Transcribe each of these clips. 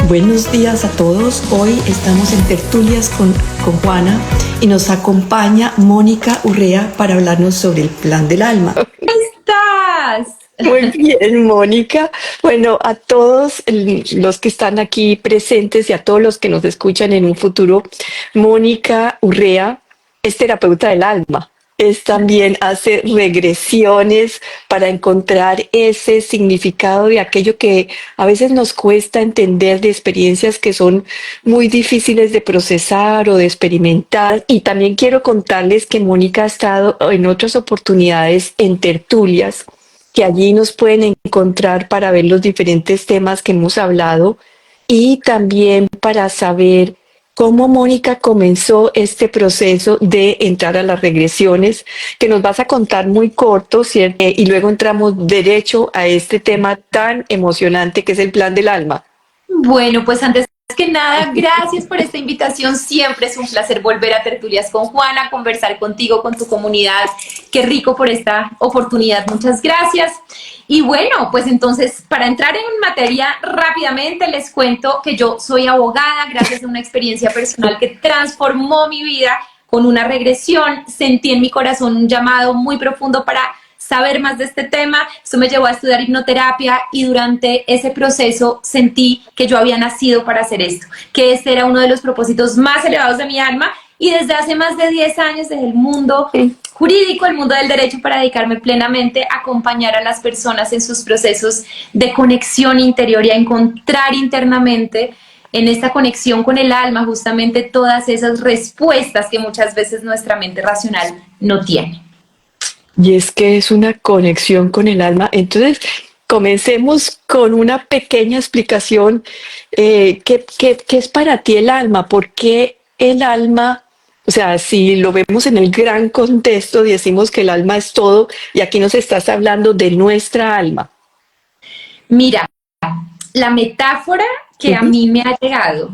Buenos días a todos. Hoy estamos en Tertulias con Juana y nos acompaña Mónica Urrea para hablarnos sobre el plan del alma. ¿Estás? Muy bien, Mónica. Bueno, a todos los que están aquí presentes y a todos los que nos escuchan en un futuro, Mónica Urrea es terapeuta del alma. También hace regresiones para encontrar ese significado de aquello que a veces nos cuesta entender, de experiencias que son muy difíciles de procesar o de experimentar. Y también quiero contarles que Mónica ha estado en otras oportunidades en tertulias, que allí nos pueden encontrar para ver los diferentes temas que hemos hablado y también para saber cómo Mónica comenzó este proceso de entrar a las regresiones, que nos vas a contar muy corto, ¿cierto? Y luego entramos derecho a este tema tan emocionante que es el plan del alma. Bueno, pues antes que nada, gracias por esta invitación. Siempre es un placer volver a Tertulias con Juana, conversar contigo, con tu comunidad. Qué rico por esta oportunidad. Muchas gracias. Y bueno, pues entonces, para entrar en materia rápidamente, les cuento que yo soy abogada gracias a una experiencia personal que transformó mi vida con una regresión. Sentí en mi corazón un llamado muy profundo para saber más de este tema. Esto me llevó a estudiar hipnoterapia y durante ese proceso sentí que yo había nacido para hacer esto, que este era uno de los propósitos más elevados de mi alma, y desde hace más de 10 años dejé el mundo jurídico, el mundo del derecho, para dedicarme plenamente a acompañar a las personas en sus procesos de conexión interior y a encontrar internamente en esta conexión con el alma justamente todas esas respuestas que muchas veces nuestra mente racional no tiene. Y es que es una conexión con el alma. Entonces, comencemos con una pequeña explicación. ¿Qué es para ti el alma? ¿Por qué el alma? O sea, si lo vemos en el gran contexto, decimos que el alma es todo, y aquí nos estás hablando de nuestra alma. Mira, la metáfora que a Ujú. mí me ha llegado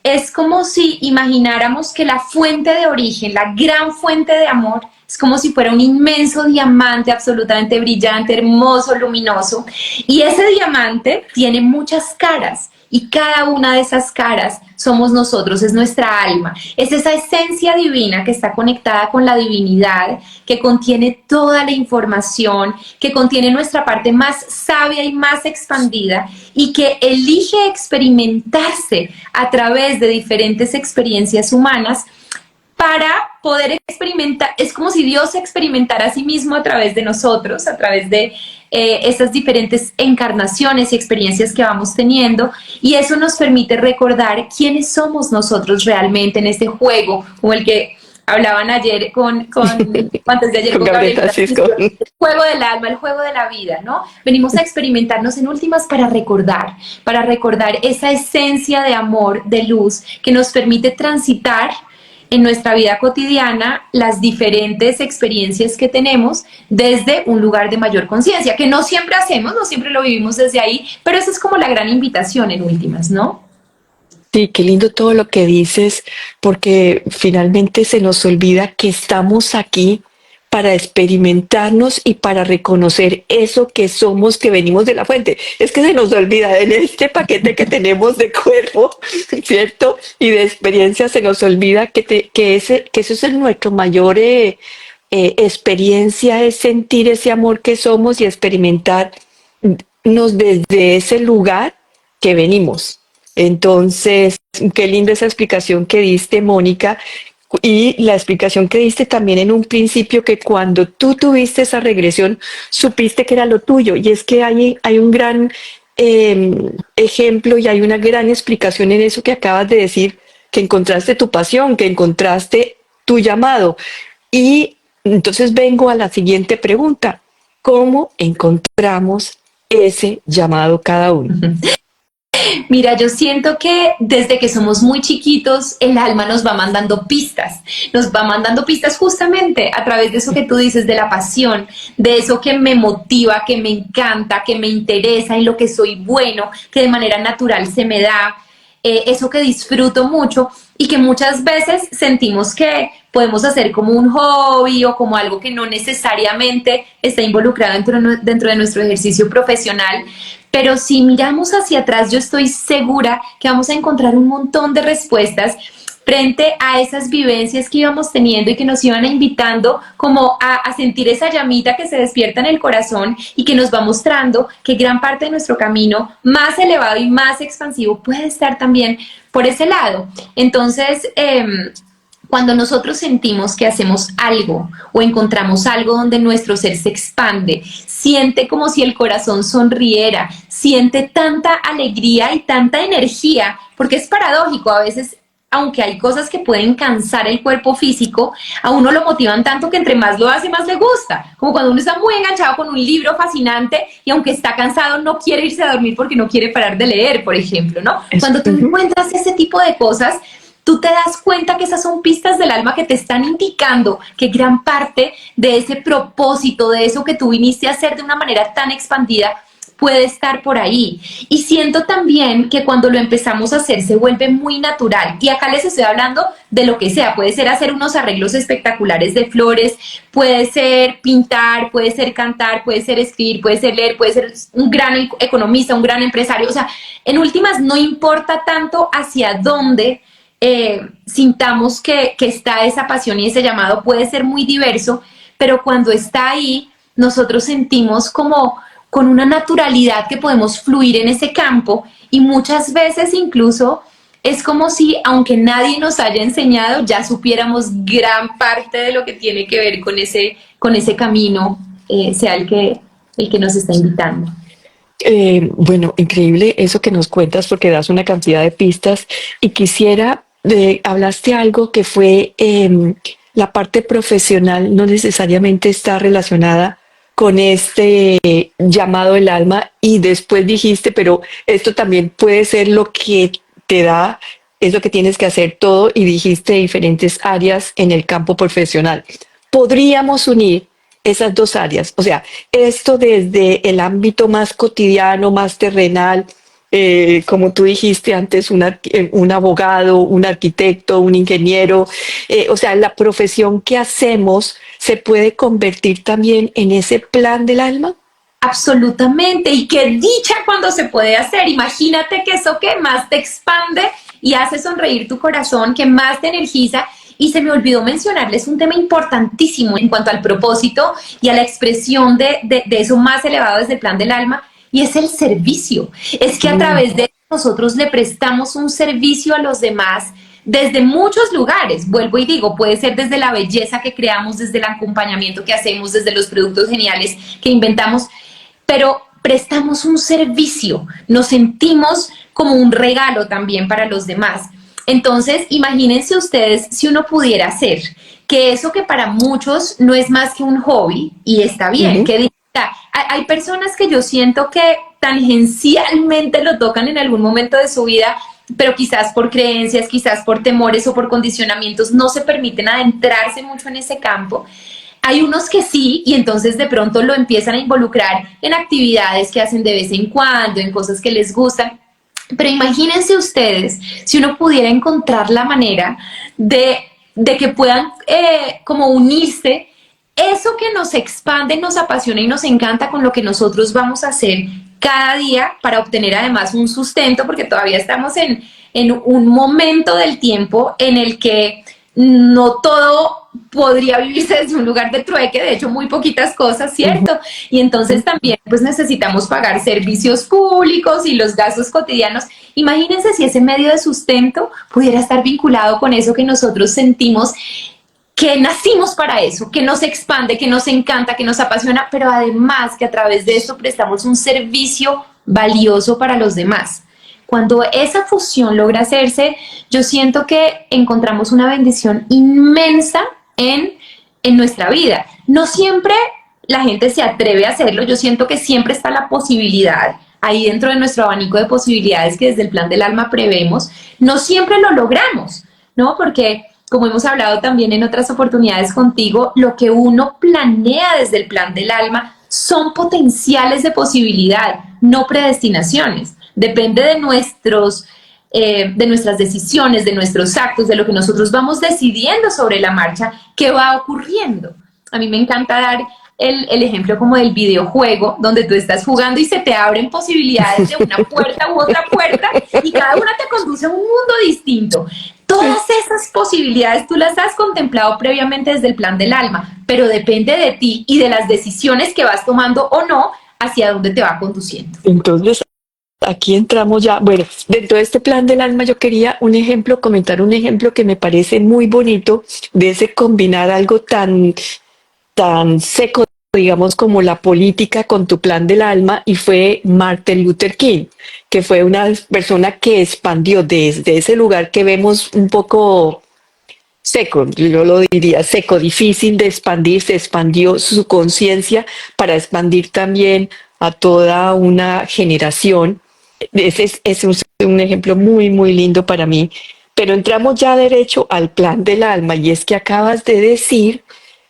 es como si imagináramos que la fuente de origen, la gran fuente de amor, es como si fuera un inmenso diamante absolutamente brillante, hermoso, luminoso. Y ese diamante tiene muchas caras y cada una de esas caras somos nosotros, es nuestra alma. Es esa esencia divina que está conectada con la divinidad, que contiene toda la información, que contiene nuestra parte más sabia y más expandida y que elige experimentarse a través de diferentes experiencias humanas para poder experimentar. Es como si Dios se experimentara a sí mismo a través de nosotros, a través de esas diferentes encarnaciones y experiencias que vamos teniendo, y eso nos permite recordar quiénes somos nosotros realmente en este juego, como el que hablaban ayer antes de ayer Con con Gabriel Gabriel Francisco. Francisco, el juego del alma, el juego de la vida, ¿no? Venimos a experimentarnos en últimas para recordar esa esencia de amor, de luz, que nos permite transitar en nuestra vida cotidiana las diferentes experiencias que tenemos desde un lugar de mayor conciencia, que no siempre hacemos, no siempre lo vivimos desde ahí, pero esa es como la gran invitación en últimas, ¿no? Sí, qué lindo todo lo que dices, porque finalmente se nos olvida que estamos aquí para experimentarnos y para reconocer eso que somos, que venimos de la fuente. Es que se nos olvida en este paquete que tenemos de cuerpo, ¿cierto? Y de experiencia se nos olvida que eso es nuestro mayor experiencia, es sentir ese amor que somos y experimentarnos desde ese lugar que venimos. Entonces, qué linda esa explicación que diste, Mónica, y la explicación que diste también en un principio, que cuando tú tuviste esa regresión, supiste que era lo tuyo. Y es que hay un gran ejemplo y hay una gran explicación en eso que acabas de decir, que encontraste tu pasión, que encontraste tu llamado. Y entonces vengo a la siguiente pregunta. ¿Cómo encontramos ese llamado cada uno? Mira, yo siento que desde que somos muy chiquitos, el alma nos va mandando pistas justamente a través de eso que tú dices, de la pasión, de eso que me motiva, que me encanta, que me interesa, en lo que soy bueno, que de manera natural se me da. eso que disfruto mucho y que muchas veces sentimos que podemos hacer como un hobby o como algo que no necesariamente está involucrado dentro de nuestro ejercicio profesional. Pero si miramos hacia atrás, yo estoy segura que vamos a encontrar un montón de respuestas frente a esas vivencias que íbamos teniendo y que nos iban invitando como a sentir esa llamita que se despierta en el corazón y que nos va mostrando que gran parte de nuestro camino más elevado y más expansivo puede estar también por ese lado. Entonces, cuando nosotros sentimos que hacemos algo o encontramos algo donde nuestro ser se expande, siente como si el corazón sonriera, siente tanta alegría y tanta energía, porque es paradójico, a veces aunque hay cosas que pueden cansar el cuerpo físico, a uno lo motivan tanto que entre más lo hace, más le gusta. Como cuando uno está muy enganchado con un libro fascinante y aunque está cansado no quiere irse a dormir porque no quiere parar de leer, por ejemplo, ¿no? Cuando tú encuentras ese tipo de cosas, tú te das cuenta que esas son pistas del alma que te están indicando que gran parte de ese propósito, de eso que tú viniste a hacer de una manera tan expandida, puede estar por ahí. Y siento también que cuando lo empezamos a hacer se vuelve muy natural. Y acá les estoy hablando de lo que sea. Puede ser hacer unos arreglos espectaculares de flores, puede ser pintar, puede ser cantar, puede ser escribir, puede ser leer, puede ser un gran economista, un gran empresario. O sea, en últimas no importa tanto hacia dónde sintamos que está esa pasión y ese llamado, puede ser muy diverso, pero cuando está ahí, nosotros sentimos como con una naturalidad que podemos fluir en ese campo y muchas veces incluso es como si, aunque nadie nos haya enseñado, ya supiéramos gran parte de lo que tiene que ver con ese camino, sea el que nos está invitando. Bueno, increíble eso que nos cuentas porque das una cantidad de pistas y quisiera, hablaste algo que fue la parte profesional no necesariamente está relacionada con este llamado del alma y después dijiste, pero esto también puede ser lo que te da, es lo que tienes que hacer todo y dijiste diferentes áreas en el campo profesional. Podríamos unir esas dos áreas, o sea, esto desde el ámbito más cotidiano, más terrenal, como tú dijiste antes, un abogado, un arquitecto, un ingeniero, o sea, la profesión que hacemos se puede convertir también en ese plan del alma. Absolutamente, y qué dicha cuando se puede hacer. Imagínate que eso que más te expande y hace sonreír tu corazón, que más te energiza. Y se me olvidó mencionarles un tema importantísimo en cuanto al propósito y a la expresión de eso más elevado desde el plan del alma, y es el servicio. Es que a través de nosotros le prestamos un servicio a los demás desde muchos lugares. Vuelvo y digo, puede ser desde la belleza que creamos, desde el acompañamiento que hacemos, desde los productos geniales que inventamos, pero prestamos un servicio, nos sentimos como un regalo también para los demás. Entonces, imagínense ustedes si uno pudiera hacer que eso que para muchos no es más que un hobby, y está bien, que hay personas que yo siento que tangencialmente lo tocan en algún momento de su vida, pero quizás por creencias, quizás por temores o por condicionamientos no se permiten adentrarse mucho en ese campo. Hay unos que sí, y entonces de pronto lo empiezan a involucrar en actividades que hacen de vez en cuando, en cosas que les gustan. Pero imagínense ustedes si uno pudiera encontrar la manera de que puedan como unirse eso que nos expande, nos apasiona y nos encanta con lo que nosotros vamos a hacer cada día para obtener además un sustento, porque todavía estamos en un momento del tiempo en el que no todo podría vivirse desde un lugar de trueque, de hecho muy poquitas cosas, ¿cierto? Y entonces también pues necesitamos pagar servicios públicos y los gastos cotidianos. Imagínense si ese medio de sustento pudiera estar vinculado con eso que nosotros sentimos, que nacimos para eso, que nos expande, que nos encanta, que nos apasiona, pero además que a través de esto prestamos un servicio valioso para los demás. Cuando esa fusión logra hacerse, yo siento que encontramos una bendición inmensa en nuestra vida. No siempre la gente se atreve a hacerlo, yo siento que siempre está la posibilidad ahí dentro de nuestro abanico de posibilidades que desde el plan del alma prevemos. No siempre lo logramos, ¿no? Porque como hemos hablado también en otras oportunidades contigo, lo que uno planea desde el plan del alma son potenciales de posibilidad, no predestinaciones. Depende de nuestros de nuestras decisiones, de nuestros actos, de lo que nosotros vamos decidiendo sobre la marcha, qué va ocurriendo. A mí me encanta dar el ejemplo como del videojuego, donde tú estás jugando y se te abren posibilidades de una puerta u otra puerta y cada una te conduce a un mundo distinto. Todas esas posibilidades tú las has contemplado previamente desde el plan del alma, pero depende de ti y de las decisiones que vas tomando o no hacia dónde te va conduciendo. Entonces, aquí entramos ya, bueno, dentro de este plan del alma yo quería comentar un ejemplo que me parece muy bonito de ese combinar algo tan seco, digamos, como la política con tu plan del alma, y fue Martin Luther King, que fue una persona que expandió desde ese lugar que vemos un poco seco, yo lo diría seco, difícil de expandir, se expandió su conciencia para expandir también a toda una generación. Ese es un ejemplo muy, muy lindo para mí. Pero entramos ya derecho al plan del alma, y es que acabas de decir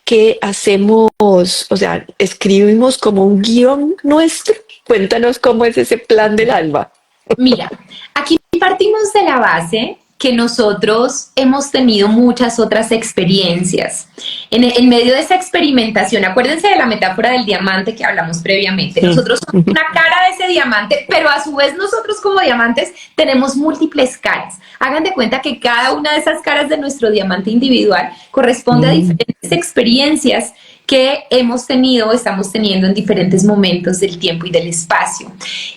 que hacemos, o sea, escribimos como un guión nuestro. Cuéntanos cómo es ese plan del alma. Mira, aquí partimos de la base que nosotros hemos tenido muchas otras experiencias. En medio de esa experimentación, acuérdense de la metáfora del diamante que hablamos previamente. Nosotros somos una cara de ese diamante, pero a su vez nosotros como diamantes tenemos múltiples caras. Hagan de cuenta que cada una de esas caras de nuestro diamante individual corresponde a diferentes experiencias que hemos tenido o estamos teniendo en diferentes momentos del tiempo y del espacio.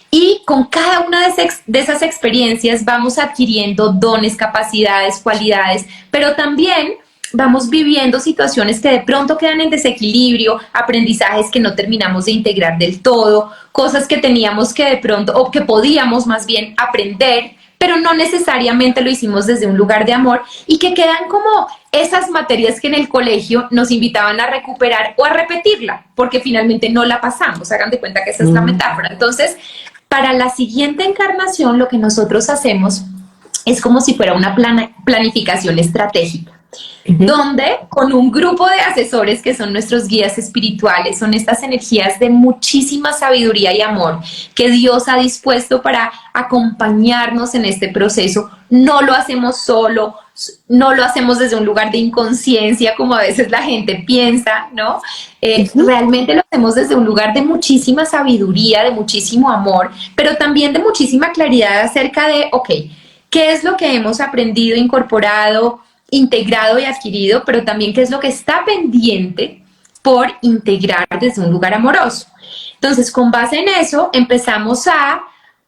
Y con cada una de esas experiencias vamos adquiriendo dones, capacidades, cualidades, pero también vamos viviendo situaciones que de pronto quedan en desequilibrio, aprendizajes que no terminamos de integrar del todo, cosas que teníamos que de pronto, o que podíamos más bien aprender, pero no necesariamente lo hicimos desde un lugar de amor, y que quedan como esas materias que en el colegio nos invitaban a recuperar o a repetirla, porque finalmente no la pasamos. Hagan de cuenta que esa es la metáfora. Entonces, para la siguiente encarnación, lo que nosotros hacemos es como si fuera una planificación estratégica, donde con un grupo de asesores que son nuestros guías espirituales, son estas energías de muchísima sabiduría y amor que Dios ha dispuesto para acompañarnos en este proceso. No lo hacemos solo, no lo hacemos desde un lugar de inconsciencia, como a veces la gente piensa, ¿no? Realmente lo hacemos desde un lugar de muchísima sabiduría, de muchísimo amor, pero también de muchísima claridad acerca de, ok, ¿qué es lo que hemos aprendido, incorporado, integrado y adquirido, pero también qué es lo que está pendiente por integrar desde un lugar amoroso? Entonces, con base en eso, empezamos a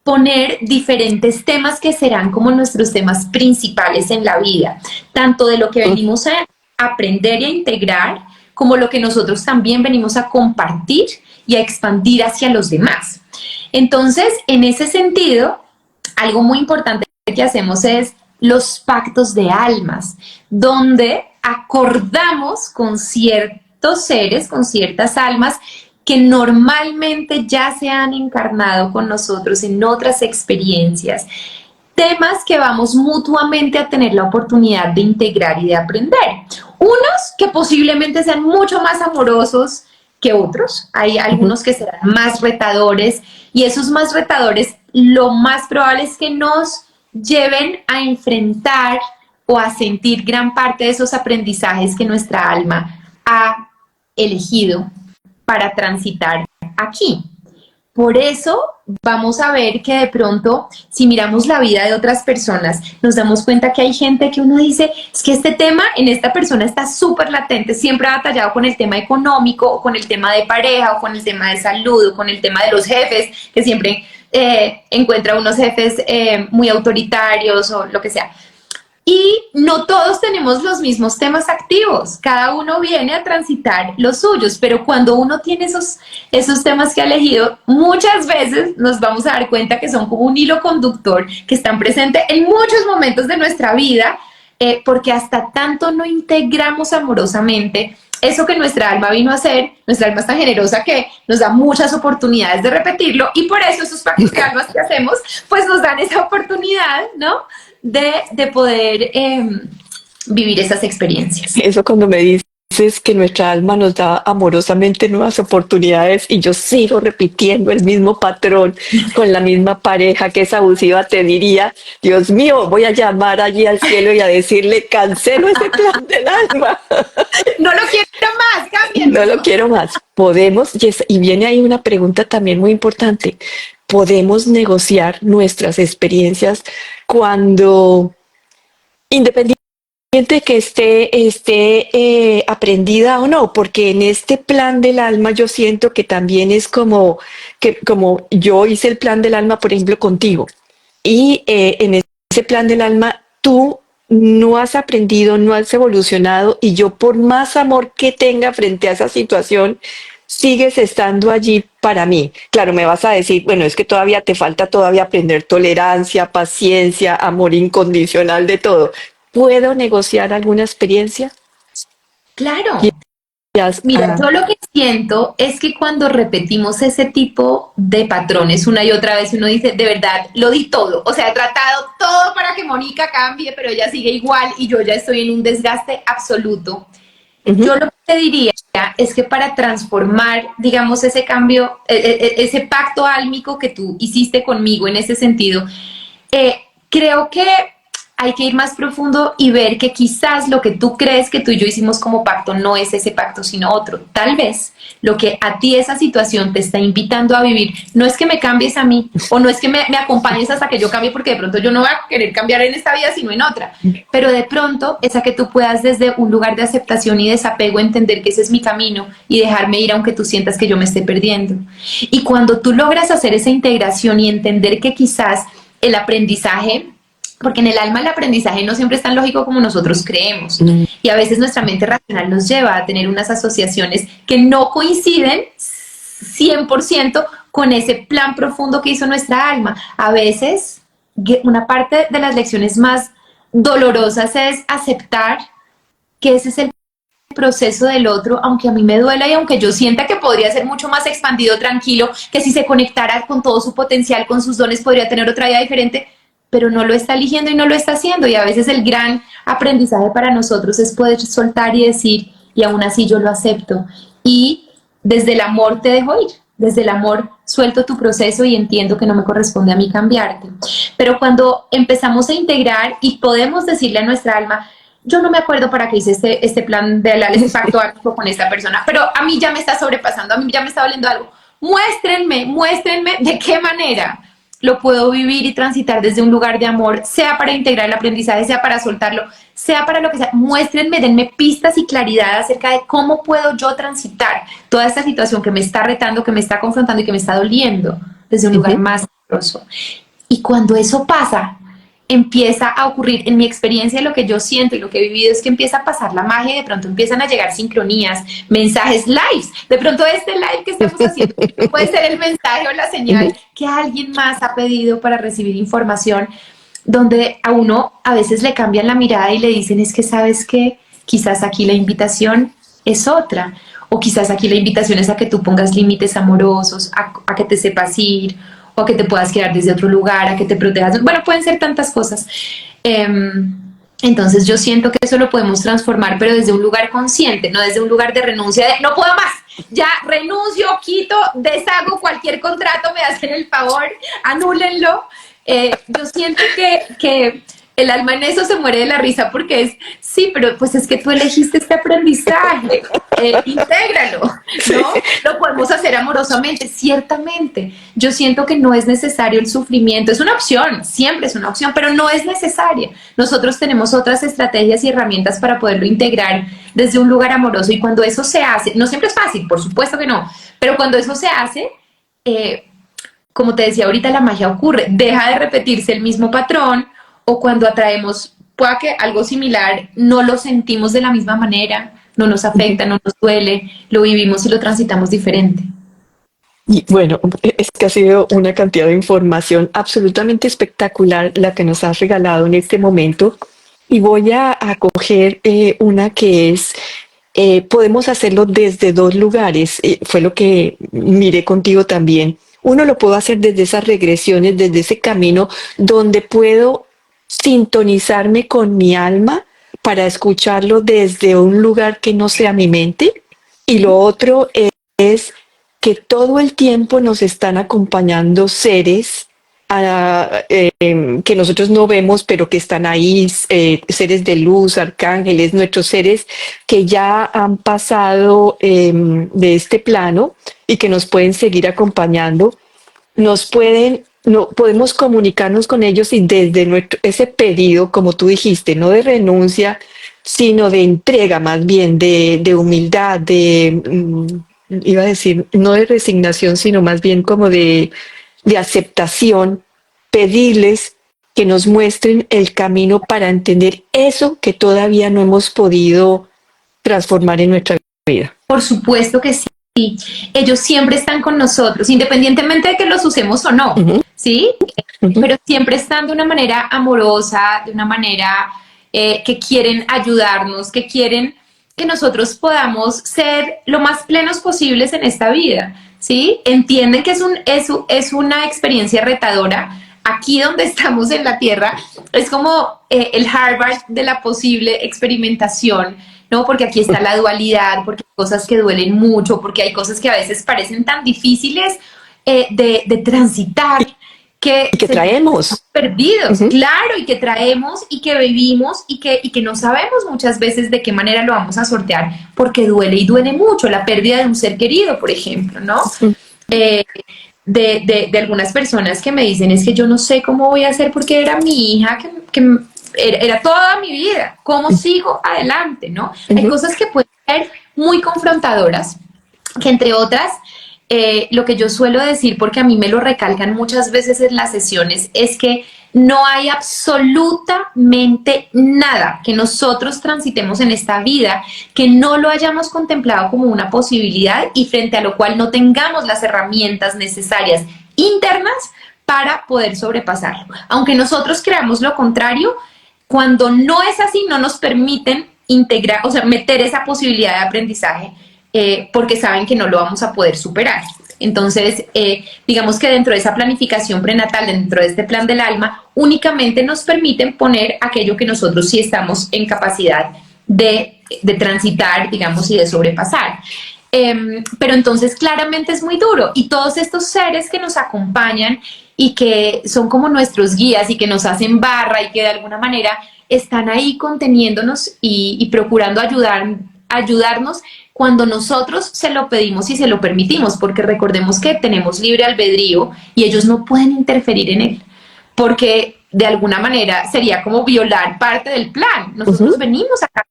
poner diferentes temas que serán como nuestros temas principales en la vida, tanto de lo que venimos a aprender y a integrar, como lo que nosotros también venimos a compartir y a expandir hacia los demás. Entonces, en ese sentido, algo muy importante que hacemos es los pactos de almas, donde acordamos con ciertos seres, con ciertas almas que normalmente ya se han encarnado con nosotros en otras experiencias, temas que vamos mutuamente a tener la oportunidad de integrar y de aprender. Unos que posiblemente sean mucho más amorosos que otros, hay algunos que serán más retadores, y esos más retadores lo más probable es que nos lleven a enfrentar o a sentir gran parte de esos aprendizajes que nuestra alma ha elegido para transitar aquí. Por eso vamos a ver que de pronto, si miramos la vida de otras personas, nos damos cuenta que hay gente que uno dice, es que este tema en esta persona está súper latente, siempre ha batallado con el tema económico, o con el tema de pareja, o con el tema de salud, o con el tema de los jefes, que siempre encuentra unos jefes muy autoritarios o lo que sea. Y no todos tenemos los mismos temas activos, cada uno viene a transitar los suyos, pero cuando uno tiene esos temas que ha elegido, muchas veces nos vamos a dar cuenta que son como un hilo conductor que están presentes en muchos momentos de nuestra vida, porque hasta tanto no integramos amorosamente eso que nuestra alma vino a hacer. Nuestra alma es tan generosa que nos da muchas oportunidades de repetirlo, y por eso esos pactos de almas que hacemos, pues nos dan esa oportunidad, ¿no?, de poder vivir esas experiencias. Eso cuando me dices que nuestra alma nos da amorosamente nuevas oportunidades y yo sigo repitiendo el mismo patrón con la misma pareja que es abusiva, te diría, Dios mío, voy a llamar allí al cielo y a decirle, cancelo ese plan del alma. No lo quiero más, No lo cámbienmelo. quiero más. Podemos, y viene ahí una pregunta también muy importante, ¿podemos negociar nuestras experiencias cuando, independientemente de que esté aprendida o no? Porque en este plan del alma yo siento que también es como, que, como yo hice el plan del alma, por ejemplo, contigo. Y en ese plan del alma, tú no has aprendido, no has evolucionado y yo por más amor que tenga frente a esa situación, sigues estando allí para mí. Claro, me vas a decir, bueno, es que todavía te falta todavía aprender tolerancia, paciencia, amor incondicional de todo. ¿Puedo negociar alguna experiencia? Claro. Mira, Ah, yo lo que siento es que cuando repetimos ese tipo de patrones una y otra vez, uno dice, de verdad, lo di todo. O sea, he tratado todo para que Mónica cambie, pero ella sigue igual y yo ya estoy en un desgaste absoluto. ujú. Yo lo que te diría es que para transformar, digamos, ese cambio, ese pacto álmico que tú hiciste conmigo en ese sentido, creo que hay que ir más profundo y ver que quizás lo que tú crees que tú y yo hicimos como pacto no es ese pacto, sino otro. Tal vez lo que a ti esa situación te está invitando a vivir no es que me cambies a mí o no es que me acompañes hasta que yo cambie, porque de pronto yo no voy a querer cambiar en esta vida, sino en otra. Pero de pronto es a que tú puedas desde un lugar de aceptación y desapego entender que ese es mi camino y dejarme ir aunque tú sientas que yo me esté perdiendo. Y cuando tú logras hacer esa integración y entender que quizás el aprendizaje, porque en el alma el aprendizaje no siempre es tan lógico como nosotros creemos. Mm, Y a veces nuestra mente racional nos lleva a tener unas asociaciones que no coinciden 100% con ese plan profundo que hizo nuestra alma. A veces una parte de las lecciones más dolorosas es aceptar que ese es el proceso del otro, aunque a mí me duela y aunque yo sienta que podría ser mucho más expandido, tranquilo, que si se conectara con todo su potencial, con sus dones, podría tener otra vida diferente, pero no lo está eligiendo y no lo está haciendo. Y a veces el gran aprendizaje para nosotros es poder soltar y decir, y aún así yo lo acepto. Y desde el amor te dejo ir, desde el amor suelto tu proceso y entiendo que no me corresponde a mí cambiarte. Pero cuando empezamos a integrar y podemos decirle a nuestra alma, yo no me acuerdo para qué hice este plan de ese pacto árico con esta persona, pero a mí ya me está sobrepasando, a mí ya me está doliendo algo. Muéstrenme de qué manera lo puedo vivir y transitar desde un lugar de amor, sea para integrar el aprendizaje, sea para soltarlo, sea para lo que sea. Muéstrenme, denme pistas y claridad acerca de cómo puedo yo transitar toda esta situación que me está retando, que me está confrontando y que me está doliendo desde un lugar ujú. más amoroso. Y cuando eso pasa, empieza a ocurrir, en mi experiencia, lo que yo siento y lo que he vivido es que empieza a pasar la magia y de pronto empiezan a llegar sincronías, mensajes, lives. De pronto este live que estamos haciendo puede ser el mensaje o la señal que alguien más ha pedido para recibir información, donde a uno a veces le cambian la mirada y le dicen, es que sabes que quizás aquí la invitación es otra, o quizás aquí la invitación es a que tú pongas límites amorosos, a que te sepas ir, o a que te puedas quedar desde otro lugar, a que te protejas. Bueno, pueden ser tantas cosas. Entonces yo siento que eso lo podemos transformar, pero desde un lugar consciente, no desde un lugar de renuncia, de no puedo más, ya renuncio, quito, deshago cualquier contrato, me hacen el favor, anúlenlo. Yo siento que el alma en eso se muere de la risa porque es, sí, pero pues es que tú elegiste este aprendizaje, intégralo, Sí. ¿no? Lo podemos hacer amorosamente, ciertamente. Yo siento que no es necesario el sufrimiento, es una opción, siempre es una opción, pero no es necesaria. Nosotros tenemos otras estrategias y herramientas para poderlo integrar desde un lugar amoroso y cuando eso se hace, no siempre es fácil, por supuesto que no, pero cuando eso se hace, como te decía ahorita, la magia ocurre, deja de repetirse el mismo patrón o cuando atraemos, pueda que algo similar no lo sentimos de la misma manera, no nos afecta, no nos duele, lo vivimos y lo transitamos diferente. Y bueno, es que ha sido una cantidad de información absolutamente espectacular la que nos has regalado en este momento. Y voy a coger una que es, podemos hacerlo desde dos lugares. Fue lo que miré contigo también. Uno lo puedo hacer desde esas regresiones, desde ese camino donde puedo sintonizarme con mi alma, para escucharlo desde un lugar que no sea mi mente. Y lo otro es que todo el tiempo nos están acompañando seres que nosotros no vemos, pero que están ahí, seres de luz, arcángeles, nuestros seres que ya han pasado de este plano y que nos pueden seguir acompañando, no, podemos comunicarnos con ellos y desde ese pedido, como tú dijiste, no de renuncia, sino de entrega más bien, de humildad, iba a decir, no de resignación, sino más bien como de aceptación, pedirles que nos muestren el camino para entender eso que todavía no hemos podido transformar en nuestra vida. Por supuesto que sí. Ellos siempre están con nosotros, independientemente de que los usemos o no, ¿sí? Pero siempre están de una manera amorosa, de una manera que quieren ayudarnos, que quieren que nosotros podamos ser lo más plenos posibles en esta vida, ¿sí? Entienden que es una experiencia retadora. Aquí donde estamos en la Tierra es como el Harvard de la posible experimentación, ¿no? Porque aquí está la dualidad, porque hay cosas que duelen mucho, porque hay cosas que a veces parecen tan difíciles de transitar, que traemos perdidos, claro, y que traemos y que vivimos y que no sabemos muchas veces de qué manera lo vamos a sortear, porque duele y duele mucho la pérdida de un ser querido, por ejemplo, ¿no? De algunas personas que me dicen, es que yo no sé cómo voy a hacer porque era mi hija que era toda mi vida, ¿cómo sigo adelante? ¿No? Hay cosas que pueden ser muy confrontadoras, que entre otras, lo que yo suelo decir, porque a mí me lo recalcan muchas veces en las sesiones, es que no hay absolutamente nada que nosotros transitemos en esta vida que no lo hayamos contemplado como una posibilidad y frente a lo cual no tengamos las herramientas necesarias internas para poder sobrepasarlo. Aunque nosotros creamos lo contrario, cuando no es así, no nos permiten integrar, o sea, meter esa posibilidad de aprendizaje porque saben que no lo vamos a poder superar. Entonces, digamos que dentro de esa planificación prenatal, dentro de este plan del alma, únicamente nos permiten poner aquello que nosotros sí estamos en capacidad de transitar, digamos, y de sobrepasar. Pero entonces claramente es muy duro y todos estos seres que nos acompañan y que son como nuestros guías y que nos hacen barra y que de alguna manera están ahí conteniéndonos y procurando ayudarnos cuando nosotros se lo pedimos y se lo permitimos, porque recordemos que tenemos libre albedrío y ellos no pueden interferir en él, porque de alguna manera sería como violar parte del plan. Nosotros venimos acá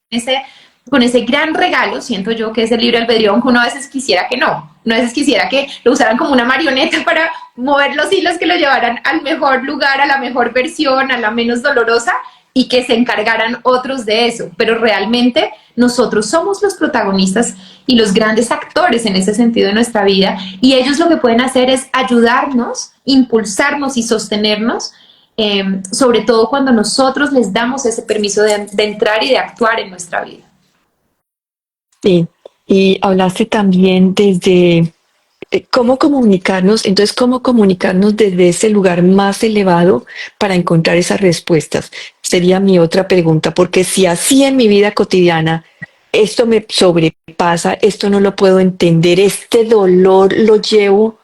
con ese gran regalo, siento yo, que es el libre albedrío, aunque uno a veces quisiera que no. Uno a veces quisiera que lo usaran como una marioneta para mover los hilos que lo llevaran al mejor lugar, a la mejor versión, a la menos dolorosa, y que se encargaran otros de eso. Pero realmente nosotros somos los protagonistas y los grandes actores en ese sentido de nuestra vida, y ellos lo que pueden hacer es ayudarnos, impulsarnos y sostenernos, sobre todo cuando nosotros les damos ese permiso de entrar y de actuar en nuestra vida. Sí, y hablaste también desde cómo comunicarnos, entonces cómo comunicarnos desde ese lugar más elevado para encontrar esas respuestas. Sería mi otra pregunta, porque si así en mi vida cotidiana esto me sobrepasa, esto no lo puedo entender, este dolor lo llevo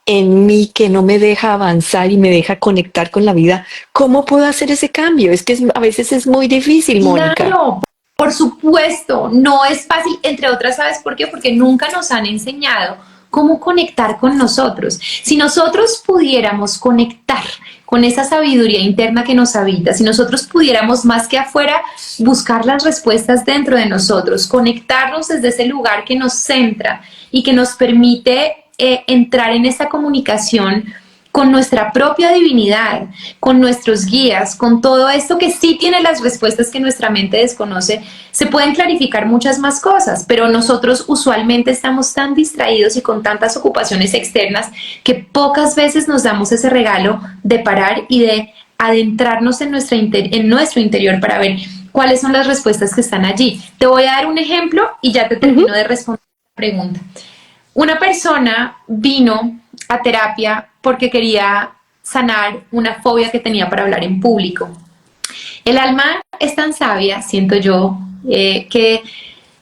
en mí que no me deja avanzar y me deja conectar con la vida, ¿cómo puedo hacer ese cambio? Es que a veces es muy difícil, Mónica. Claro, por supuesto, no es fácil, entre otras, ¿sabes por qué? Porque nunca nos han enseñado cómo conectar con nosotros. Si nosotros pudiéramos conectar con esa sabiduría interna que nos habita, si nosotros pudiéramos más que afuera buscar las respuestas dentro de nosotros, conectarnos desde ese lugar que nos centra y que nos permite entrar en esa comunicación con nuestra propia divinidad, con nuestros guías, con todo esto que sí tiene las respuestas que nuestra mente desconoce, se pueden clarificar muchas más cosas, pero nosotros usualmente estamos tan distraídos y con tantas ocupaciones externas que pocas veces nos damos ese regalo de parar y de adentrarnos en nuestro interior para ver cuáles son las respuestas que están allí. Te voy a dar un ejemplo y ya te termino de responder la pregunta. Una persona vino a terapia porque quería sanar una fobia que tenía para hablar en público. El alma es tan sabia, siento yo, que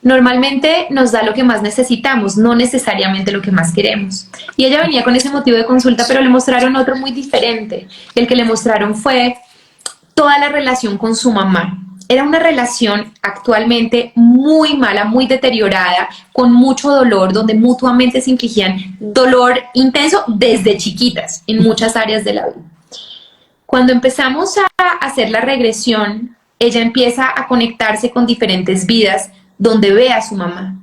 normalmente nos da lo que más necesitamos, no necesariamente lo que más queremos. Y ella venía con ese motivo de consulta, pero le mostraron otro muy diferente. El que le mostraron fue toda la relación con su mamá. Era una relación actualmente muy mala, muy deteriorada, con mucho dolor, donde mutuamente se infligían dolor intenso desde chiquitas en muchas áreas de la vida. Cuando empezamos a hacer la regresión, ella empieza a conectarse con diferentes vidas donde ve a su mamá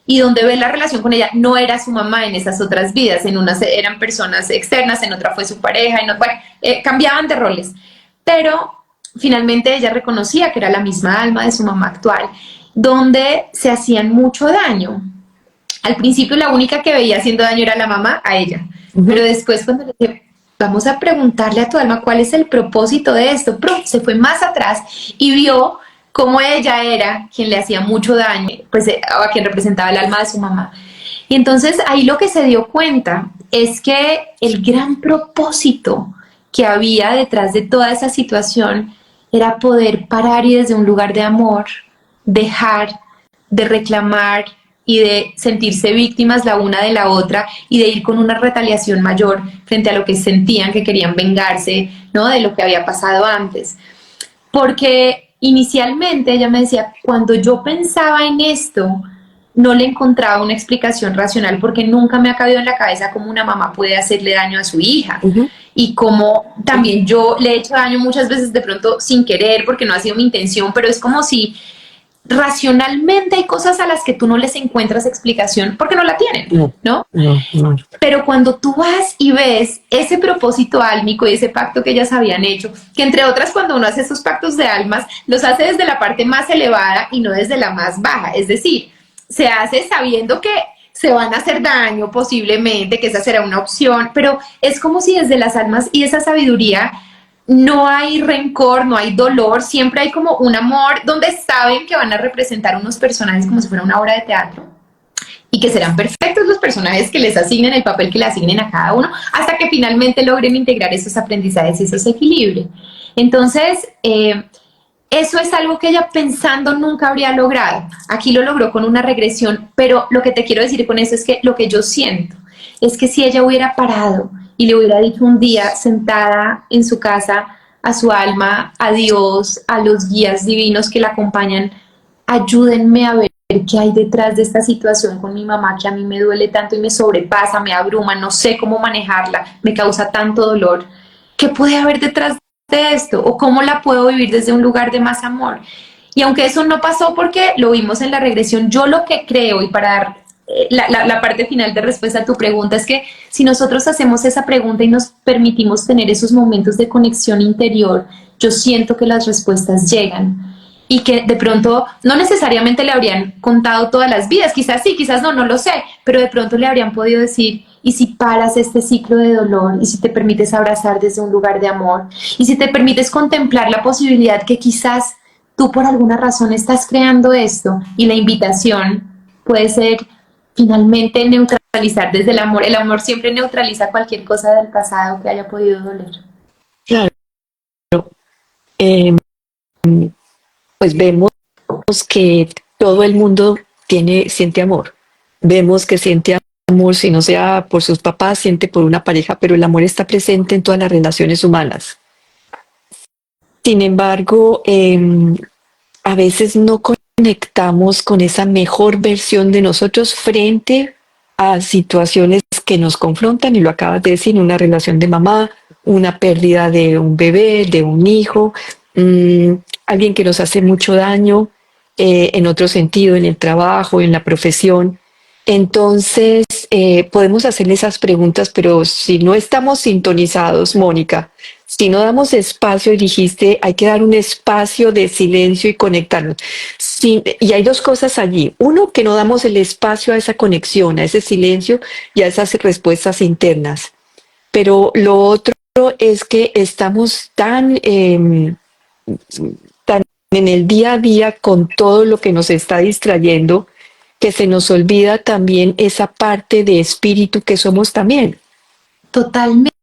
y donde ve la relación con ella. No era su mamá en esas otras vidas, en unas eran personas externas, en otra fue su pareja, en otra, cambiaban de roles, pero finalmente ella reconocía que era la misma alma de su mamá actual, donde se hacían mucho daño. Al principio la única que veía haciendo daño era la mamá a ella, pero después cuando le dije, vamos a preguntarle a tu alma cuál es el propósito de esto, se fue más atrás y vio cómo ella era quien le hacía mucho daño, pues a quien representaba el alma de su mamá. Y entonces ahí lo que se dio cuenta es que el gran propósito que había detrás de toda esa situación era poder parar y desde un lugar de amor, dejar de reclamar y de sentirse víctimas la una de la otra y de ir con una retaliación mayor frente a lo que sentían que querían vengarse, ¿no? De lo que había pasado antes. Porque inicialmente ella me decía, cuando yo pensaba en esto, no le encontraba una explicación racional porque nunca me ha cabido en la cabeza cómo una mamá puede hacerle daño a su hija. Y como también yo le he hecho daño muchas veces de pronto sin querer porque no ha sido mi intención, pero es como si racionalmente hay cosas a las que tú no les encuentras explicación porque no la tienen, ¿no? Pero cuando tú vas y ves ese propósito álmico y ese pacto que ellas habían hecho, que entre otras cuando uno hace esos pactos de almas, los hace desde la parte más elevada y no desde la más baja, es decir, se hace sabiendo que se van a hacer daño posiblemente, que esa será una opción, pero es como si desde las almas y esa sabiduría no hay rencor, no hay dolor, siempre hay como un amor donde saben que van a representar unos personajes como si fuera una obra de teatro y que serán perfectos los personajes que les asignen, el papel que le asignen a cada uno, hasta que finalmente logren integrar esos aprendizajes y esos equilibrios. Entonces, eso es algo que ella pensando nunca habría logrado. Aquí lo logró con una regresión, pero lo que te quiero decir con eso es que lo que yo siento es que si ella hubiera parado y le hubiera dicho un día sentada en su casa a su alma, a Dios, a los guías divinos que la acompañan, ayúdenme a ver qué hay detrás de esta situación con mi mamá que a mí me duele tanto y me sobrepasa, me abruma, no sé cómo manejarla, me causa tanto dolor. ¿Qué puede haber detrás de esto? ¿O cómo la puedo vivir desde un lugar de más amor? Y aunque eso no pasó porque lo vimos en la regresión, yo lo que creo, y para dar la parte final de respuesta a tu pregunta, es que si nosotros hacemos esa pregunta y nos permitimos tener esos momentos de conexión interior, yo siento que las respuestas llegan y que de pronto no necesariamente le habrían contado todas las vidas, quizás sí, quizás no, no lo sé, pero de pronto le habrían podido decir, y si paras este ciclo de dolor, y si te permites abrazar desde un lugar de amor, y si te permites contemplar la posibilidad que quizás tú por alguna razón estás creando esto, y la invitación puede ser finalmente neutralizar desde el amor siempre neutraliza cualquier cosa del pasado que haya podido doler. Claro. Eh, pues vemos que todo el mundo siente amor. Vemos que siente amor, si no sea por sus papás, siente por una pareja, pero el amor está presente en todas las relaciones humanas. Sin embargo, a veces no conectamos con esa mejor versión de nosotros frente a situaciones que nos confrontan, y lo acabas de decir, una relación de mamá, una pérdida de un bebé, de un hijo, alguien que nos hace mucho daño en otro sentido, en el trabajo, en la profesión. Entonces, podemos hacerle esas preguntas, pero si no estamos sintonizados, Mónica, si no damos espacio, y dijiste, hay que dar un espacio de silencio y conectarnos. Y hay dos cosas allí. Uno, que no damos el espacio a esa conexión, a ese silencio y a esas respuestas internas. Pero lo otro es que estamos tan en el día a día con todo lo que nos está distrayendo, que se nos olvida también esa parte de espíritu que somos también. Totalmente.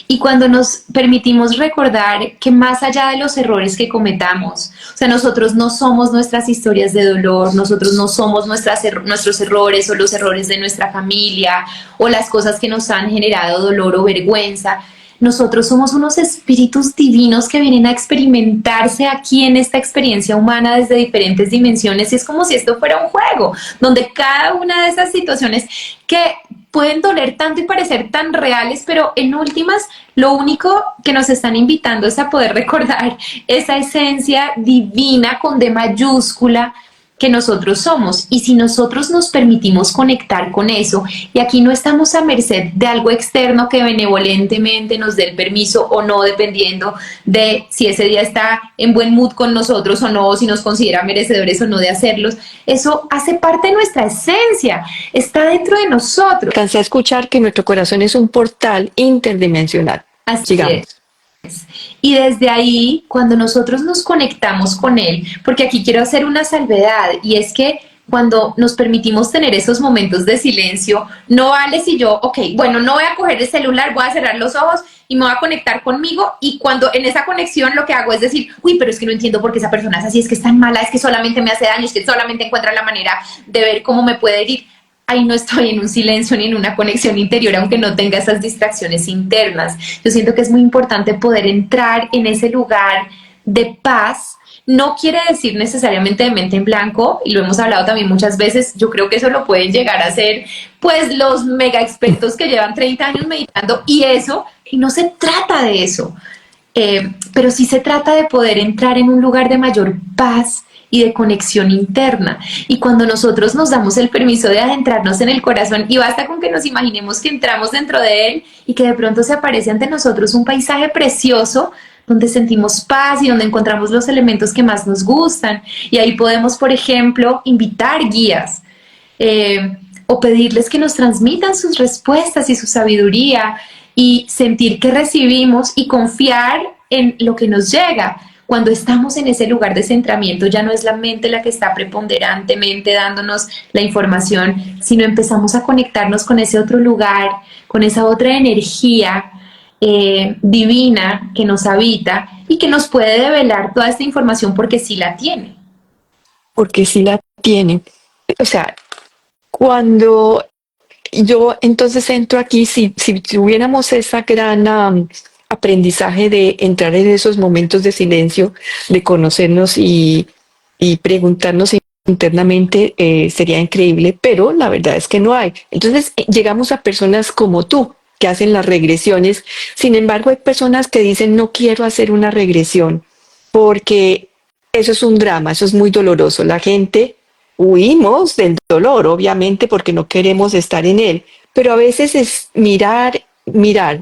Y cuando nos permitimos recordar que más allá de los errores que cometamos, o sea, nosotros no somos nuestras historias de dolor, nosotros no somos nuestros errores o los errores de nuestra familia o las cosas que nos han generado dolor o vergüenza. Nosotros somos unos espíritus divinos que vienen a experimentarse aquí en esta experiencia humana desde diferentes dimensiones, y es como si esto fuera un juego, donde cada una de esas situaciones que pueden doler tanto y parecer tan reales, pero en últimas lo único que nos están invitando es a poder recordar esa esencia divina con D mayúscula que nosotros somos. Y si nosotros nos permitimos conectar con eso, y aquí no estamos a merced de algo externo que benevolentemente nos dé el permiso o no, dependiendo de si ese día está en buen mood con nosotros o no, si nos considera merecedores o no de hacerlos, eso hace parte de nuestra esencia, está dentro de nosotros. Alcancé a escuchar que nuestro corazón es un portal interdimensional. Así Sigamos. es. Y desde ahí, cuando nosotros nos conectamos con él, porque aquí quiero hacer una salvedad, y es que cuando nos permitimos tener esos momentos de silencio, no vale si yo, ok, bueno, no voy a coger el celular, voy a cerrar los ojos y me voy a conectar conmigo, y cuando en esa conexión lo que hago es decir, uy, pero es que no entiendo por qué esa persona es así, es que es tan mala, es que solamente me hace daño, es que solamente encuentra la manera de ver cómo me puede herir. Ahí no estoy en un silencio ni en una conexión interior, aunque no tenga esas distracciones internas. Yo siento que es muy importante poder entrar en ese lugar de paz. No quiere decir necesariamente de mente en blanco, y lo hemos hablado también muchas veces. Yo creo que eso lo pueden llegar a hacer pues los mega expertos que llevan 30 años meditando, y no se trata de eso. Pero sí se trata de poder entrar en un lugar de mayor paz y de conexión interna. Y cuando nosotros nos damos el permiso de adentrarnos en el corazón, y basta con que nos imaginemos que entramos dentro de él y que de pronto se aparece ante nosotros un paisaje precioso donde sentimos paz y donde encontramos los elementos que más nos gustan. Y ahí podemos, por ejemplo, invitar guías o pedirles que nos transmitan sus respuestas y su sabiduría, y sentir que recibimos y confiar en lo que nos llega. Cuando estamos en ese lugar de centramiento, ya no es la mente la que está preponderantemente dándonos la información, sino empezamos a conectarnos con ese otro lugar, con esa otra energía divina que nos habita y que nos puede develar toda esta información porque sí la tiene. Porque sí la tiene. O sea, cuando yo entonces entro aquí, si tuviéramos esa gran aprendizaje de entrar en esos momentos de silencio, de conocernos y preguntarnos internamente, sería increíble, pero la verdad es que no hay. Entonces llegamos a personas como tú, que hacen las regresiones. Sin embargo, hay personas que dicen, no quiero hacer una regresión, porque eso es un drama, eso es muy doloroso. La gente huimos del dolor, obviamente, porque no queremos estar en él, pero a veces es mirar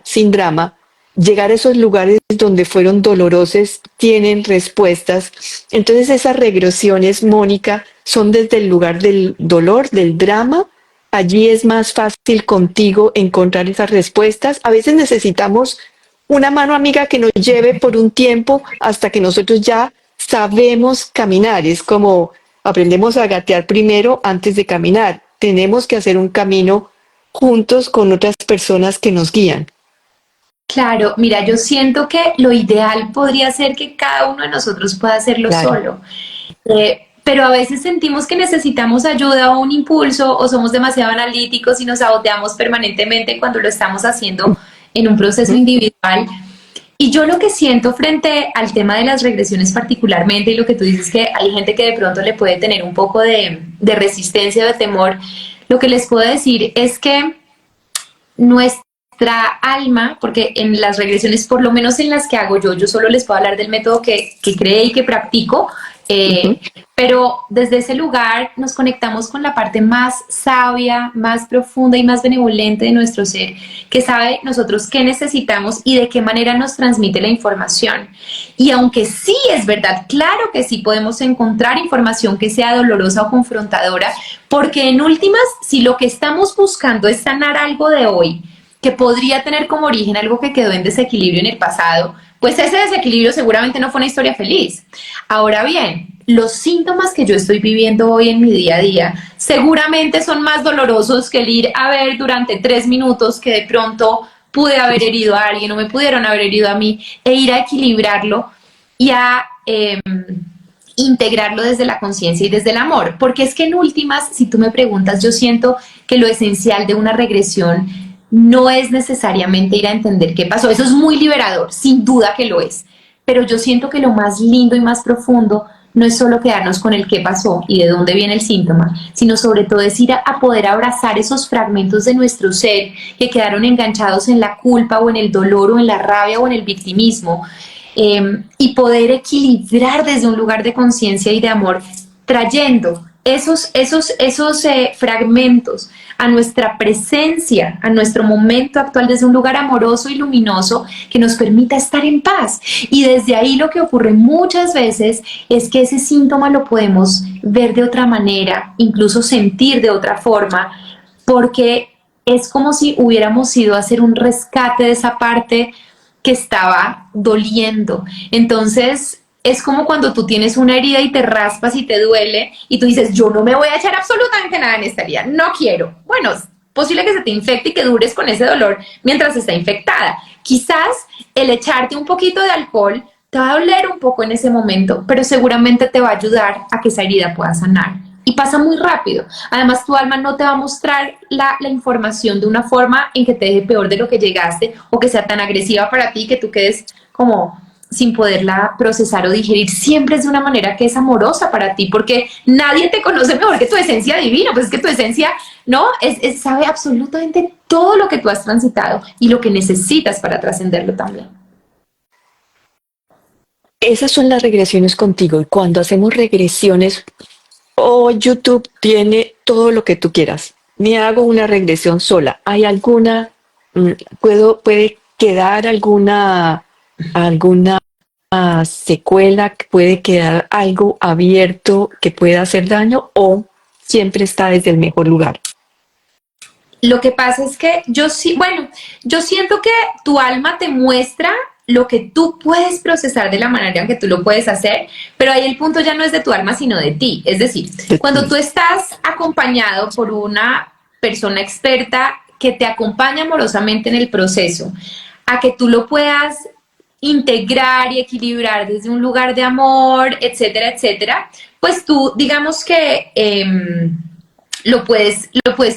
sin drama, llegar a esos lugares donde fueron dolorosos, tienen respuestas. Entonces esas regresiones, Mónica, son desde el lugar del dolor, del drama. Allí es más fácil contigo encontrar esas respuestas. A veces necesitamos una mano amiga que nos lleve por un tiempo hasta que nosotros ya sabemos caminar. Es como aprendemos a gatear primero antes de caminar. Tenemos que hacer un camino juntos con otras personas que nos guían. Claro, mira, yo siento que lo ideal podría ser que cada uno de nosotros pueda hacerlo solo. Pero a veces sentimos que necesitamos ayuda o un impulso, o somos demasiado analíticos y nos saboteamos permanentemente cuando lo estamos haciendo en un proceso individual. Y yo lo que siento frente al tema de las regresiones particularmente, y lo que tú dices, que hay gente que de pronto le puede tener un poco de resistencia o de temor, lo que les puedo decir es que nuestra alma, porque en las regresiones, por lo menos en las que hago yo solo les puedo hablar del método que creé y que practico, pero desde ese lugar nos conectamos con la parte más sabia, más profunda y más benevolente de nuestro ser, que sabe nosotros qué necesitamos y de qué manera nos transmite la información. Y aunque sí es verdad, claro que sí podemos encontrar información que sea dolorosa o confrontadora, porque en últimas, si lo que estamos buscando es sanar algo de hoy, que podría tener como origen algo que quedó en desequilibrio en el pasado, pues ese desequilibrio seguramente no fue una historia feliz. Ahora bien, los síntomas que yo estoy viviendo hoy en mi día a día seguramente son más dolorosos que el ir a ver durante 3 minutos que de pronto pude haber herido a alguien o me pudieron haber herido a mí, e ir a equilibrarlo y a integrarlo desde la conciencia y desde el amor. Porque es que en últimas, si tú me preguntas, yo siento que lo esencial de una regresión no es necesariamente ir a entender qué pasó. Eso es muy liberador, sin duda que lo es. Pero yo siento que lo más lindo y más profundo no es solo quedarnos con el qué pasó y de dónde viene el síntoma, sino sobre todo es ir a poder abrazar esos fragmentos de nuestro ser que quedaron enganchados en la culpa o en el dolor o en la rabia o en el victimismo, y poder equilibrar desde un lugar de conciencia y de amor, trayendo esos fragmentos a nuestra presencia, a nuestro momento actual desde un lugar amoroso y luminoso que nos permita estar en paz. Y desde ahí lo que ocurre muchas veces es que ese síntoma lo podemos ver de otra manera, incluso sentir de otra forma, porque es como si hubiéramos ido a hacer un rescate de esa parte que estaba doliendo. Entonces, es como cuando tú tienes una herida y te raspas y te duele y tú dices, yo no me voy a echar absolutamente nada en esta herida, no quiero. Bueno, es posible que se te infecte y que dures con ese dolor mientras está infectada. Quizás el echarte un poquito de alcohol te va a doler un poco en ese momento, pero seguramente te va a ayudar a que esa herida pueda sanar. Y pasa muy rápido. Además, tu alma no te va a mostrar la información de una forma en que te deje peor de lo que llegaste o que sea tan agresiva para ti que tú quedes como sin poderla procesar o digerir. Siempre es de una manera que es amorosa para ti, porque nadie te conoce mejor que tu esencia divina. Pues es que tu esencia, ¿no? Sabe absolutamente todo lo que tú has transitado y lo que necesitas para trascenderlo también. Esas son las regresiones contigo. Y cuando hacemos regresiones, YouTube tiene todo lo que tú quieras. Ni hago una regresión sola. ¿Hay alguna, puede quedar alguna secuela, puede quedar algo abierto que pueda hacer daño o siempre está desde el mejor lugar? Lo que pasa es que yo siento que tu alma te muestra lo que tú puedes procesar de la manera en que tú lo puedes hacer, pero ahí el punto ya no es de tu alma, sino de ti. Es decir, cuando tú estás acompañado por una persona experta que te acompaña amorosamente en el proceso, a que tú lo puedas integrar y equilibrar desde un lugar de amor, etcétera, etcétera, pues tú digamos que lo puedes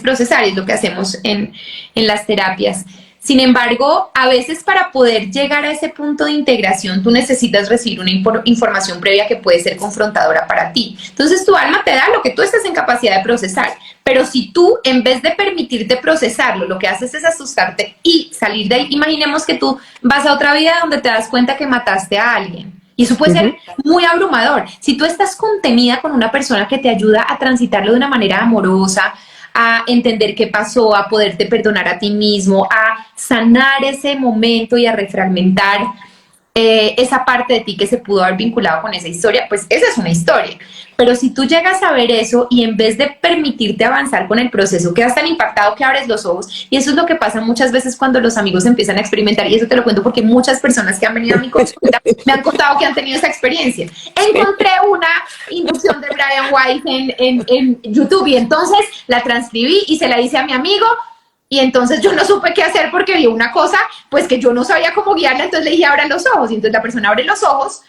procesar, es lo que hacemos en las terapias. Sin embargo, a veces para poder llegar a ese punto de integración, tú necesitas recibir una información previa que puede ser confrontadora para ti. Entonces, tu alma te da lo que tú estás en capacidad de procesar. Pero si tú, en vez de permitirte procesarlo, lo que haces es asustarte y salir de ahí, imaginemos que tú vas a otra vida donde te das cuenta que mataste a alguien. Y eso puede ser muy abrumador. Si tú estás contenida con una persona que te ayuda a transitarlo de una manera amorosa, a entender qué pasó, a poderte perdonar a ti mismo, a sanar ese momento y a refragmentar esa parte de ti que se pudo haber vinculado con esa historia, pues esa es una historia. Pero si tú llegas a ver eso y en vez de permitirte avanzar con el proceso, quedas tan impactado que abres los ojos, y eso es lo que pasa muchas veces cuando los amigos empiezan a experimentar, y eso te lo cuento porque muchas personas que han venido a mi consulta me han contado que han tenido esa experiencia. Encontré una inducción de Brian Weiss en YouTube y entonces la transcribí y se la hice a mi amigo. Y entonces yo no supe qué hacer porque vi una cosa, pues que yo no sabía cómo guiarla, entonces le dije, abra los ojos. Y entonces la persona abre los ojos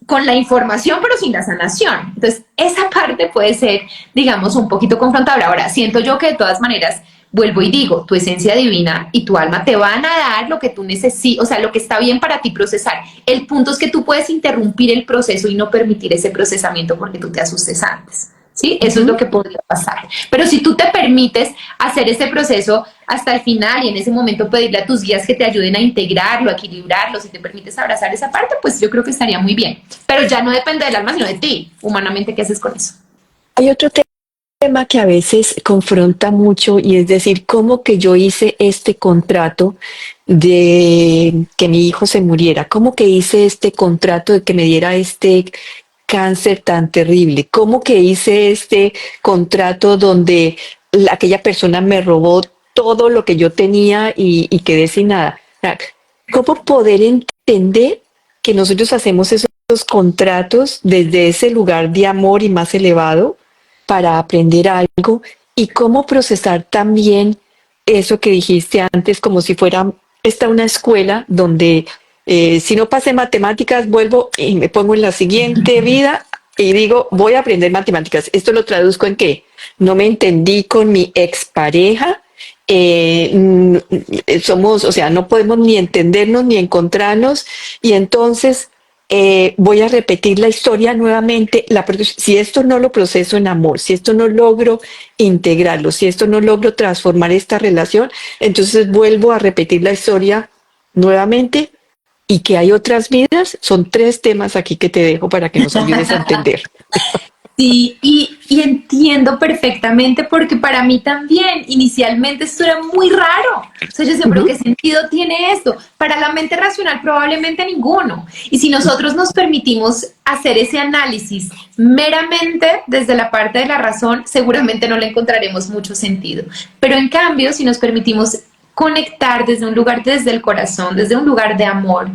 con la información, pero sin la sanación. Entonces, esa parte puede ser, digamos, un poquito confrontable. Ahora, siento yo que de todas maneras, vuelvo y digo, tu esencia divina y tu alma te van a dar lo que tú necesitas, o sea, lo que está bien para ti procesar. El punto es que tú puedes interrumpir el proceso y no permitir ese procesamiento porque tú te asustes antes. ¿Sí? Eso es lo que podría pasar. Pero si tú te permites hacer ese proceso hasta el final y en ese momento pedirle a tus guías que te ayuden a integrarlo, a equilibrarlo, si te permites abrazar esa parte, pues yo creo que estaría muy bien. Pero ya no depende del alma, sino de ti, humanamente, ¿qué haces con eso? Hay otro tema que a veces confronta mucho y es decir, ¿cómo que yo hice este contrato de que mi hijo se muriera? ¿Cómo que hice este contrato de que me diera este cáncer tan terrible? ¿Cómo que hice este contrato donde aquella persona me robó todo lo que yo tenía y quedé sin nada? O sea, ¿cómo poder entender que nosotros hacemos esos contratos desde ese lugar de amor y más elevado para aprender algo? ¿Y cómo procesar también eso que dijiste antes como si fuera está una escuela donde si no pasé matemáticas, vuelvo y me pongo en la siguiente vida y digo, voy a aprender matemáticas. Esto lo traduzco en que no me entendí con mi expareja. Somos, o sea, no podemos ni entendernos ni encontrarnos, y entonces voy a repetir la historia nuevamente. Si esto no lo proceso en amor, si esto no logro integrarlo, si esto no logro transformar esta relación, entonces vuelvo a repetir la historia nuevamente. Y que hay otras vidas, son 3 temas aquí que te dejo para que nos ayudes a entender. Sí, y entiendo perfectamente porque para mí también inicialmente esto era muy raro. O sea, yo decía, pero ¿qué sentido tiene esto? Para la mente racional probablemente ninguno. Y si nosotros nos permitimos hacer ese análisis meramente desde la parte de la razón, seguramente no le encontraremos mucho sentido. Pero en cambio, si nos permitimos conectar desde un lugar, desde el corazón, desde un lugar de amor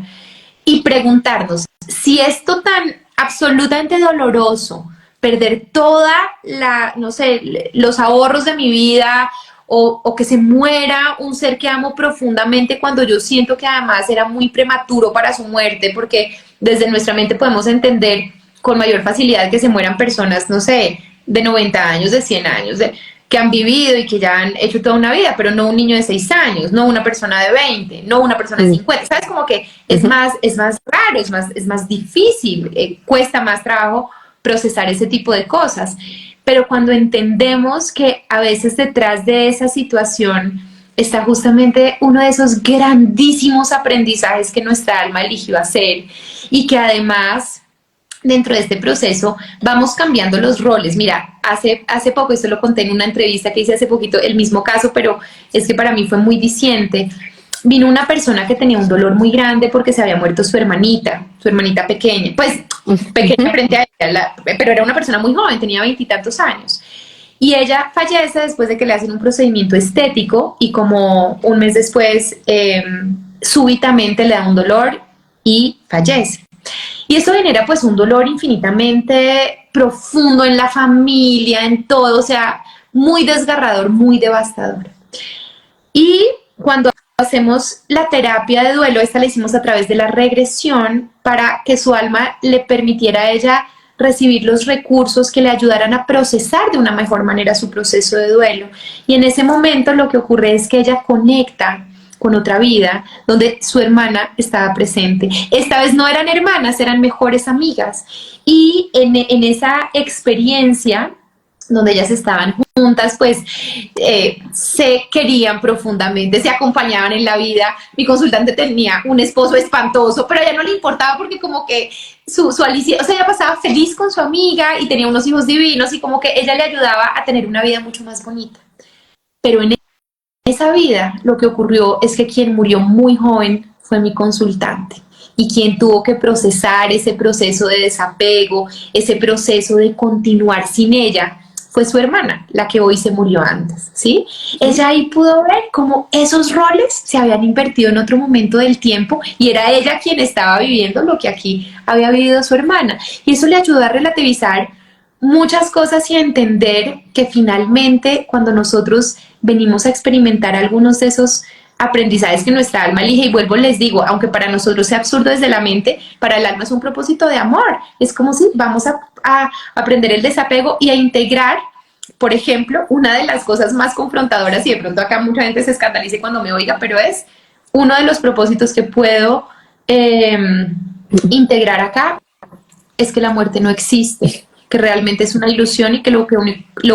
y preguntarnos si esto tan absolutamente doloroso, perder toda no sé, los ahorros de mi vida o que se muera un ser que amo profundamente cuando yo siento que además era muy prematuro para su muerte, porque desde nuestra mente podemos entender con mayor facilidad que se mueran personas, no sé, de 90 años, de 100 años, que han vivido y que ya han hecho toda una vida, pero no un niño de 6 años, no una persona de 20, no una persona de 50, ¿sabes? Como que es más raro, es más difícil, cuesta más trabajo procesar ese tipo de cosas. Pero cuando entendemos que a veces detrás de esa situación está justamente uno de esos grandísimos aprendizajes que nuestra alma eligió hacer y que además dentro de este proceso vamos cambiando los roles. Mira, hace poco, esto lo conté en una entrevista que hice hace poquito, el mismo caso, pero es que para mí fue muy diciente. Vino una persona que tenía un dolor muy grande porque se había muerto su hermanita pequeña, pues pequeña frente a ella, pero era una persona muy joven, tenía 20 y tantos años. Y ella fallece después de que le hacen un procedimiento estético y como un mes después súbitamente le da un dolor y fallece. Y eso genera pues un dolor infinitamente profundo en la familia, en todo, o sea, muy desgarrador, muy devastador. Y cuando hacemos la terapia de duelo, esta la hicimos a través de la regresión para que su alma le permitiera a ella recibir los recursos que le ayudaran a procesar de una mejor manera su proceso de duelo. Y en ese momento lo que ocurre es que ella conecta con otra vida donde su hermana estaba presente. Esta vez no eran hermanas, eran mejores amigas. Y en esa experiencia donde ellas estaban juntas, pues se querían profundamente, se acompañaban en la vida. Mi consultante tenía un esposo espantoso, pero a ella no le importaba porque como que su Alicia, o sea, ella pasaba feliz con su amiga y tenía unos hijos divinos y como que ella le ayudaba a tener una vida mucho más bonita. Pero en esa vida lo que ocurrió es que quien murió muy joven fue mi consultante. Y quien tuvo que procesar ese proceso de desapego, ese proceso de continuar sin ella, fue su hermana, la que hoy se murió antes, ¿sí? Ella ahí pudo ver cómo esos roles se habían invertido en otro momento del tiempo y era ella quien estaba viviendo lo que aquí había vivido su hermana. Y eso le ayudó a relativizar muchas cosas y a entender que finalmente cuando nosotros venimos a experimentar algunos de esos aprendizajes que nuestra alma elige, y vuelvo les digo, aunque para nosotros sea absurdo desde la mente, para el alma es un propósito de amor. Es como si vamos a aprender el desapego y a integrar, por ejemplo, una de las cosas más confrontadoras, y de pronto acá mucha gente se escandalice cuando me oiga, pero es uno de los propósitos que puedo integrar acá, es que la muerte no existe, que realmente es una ilusión y que lo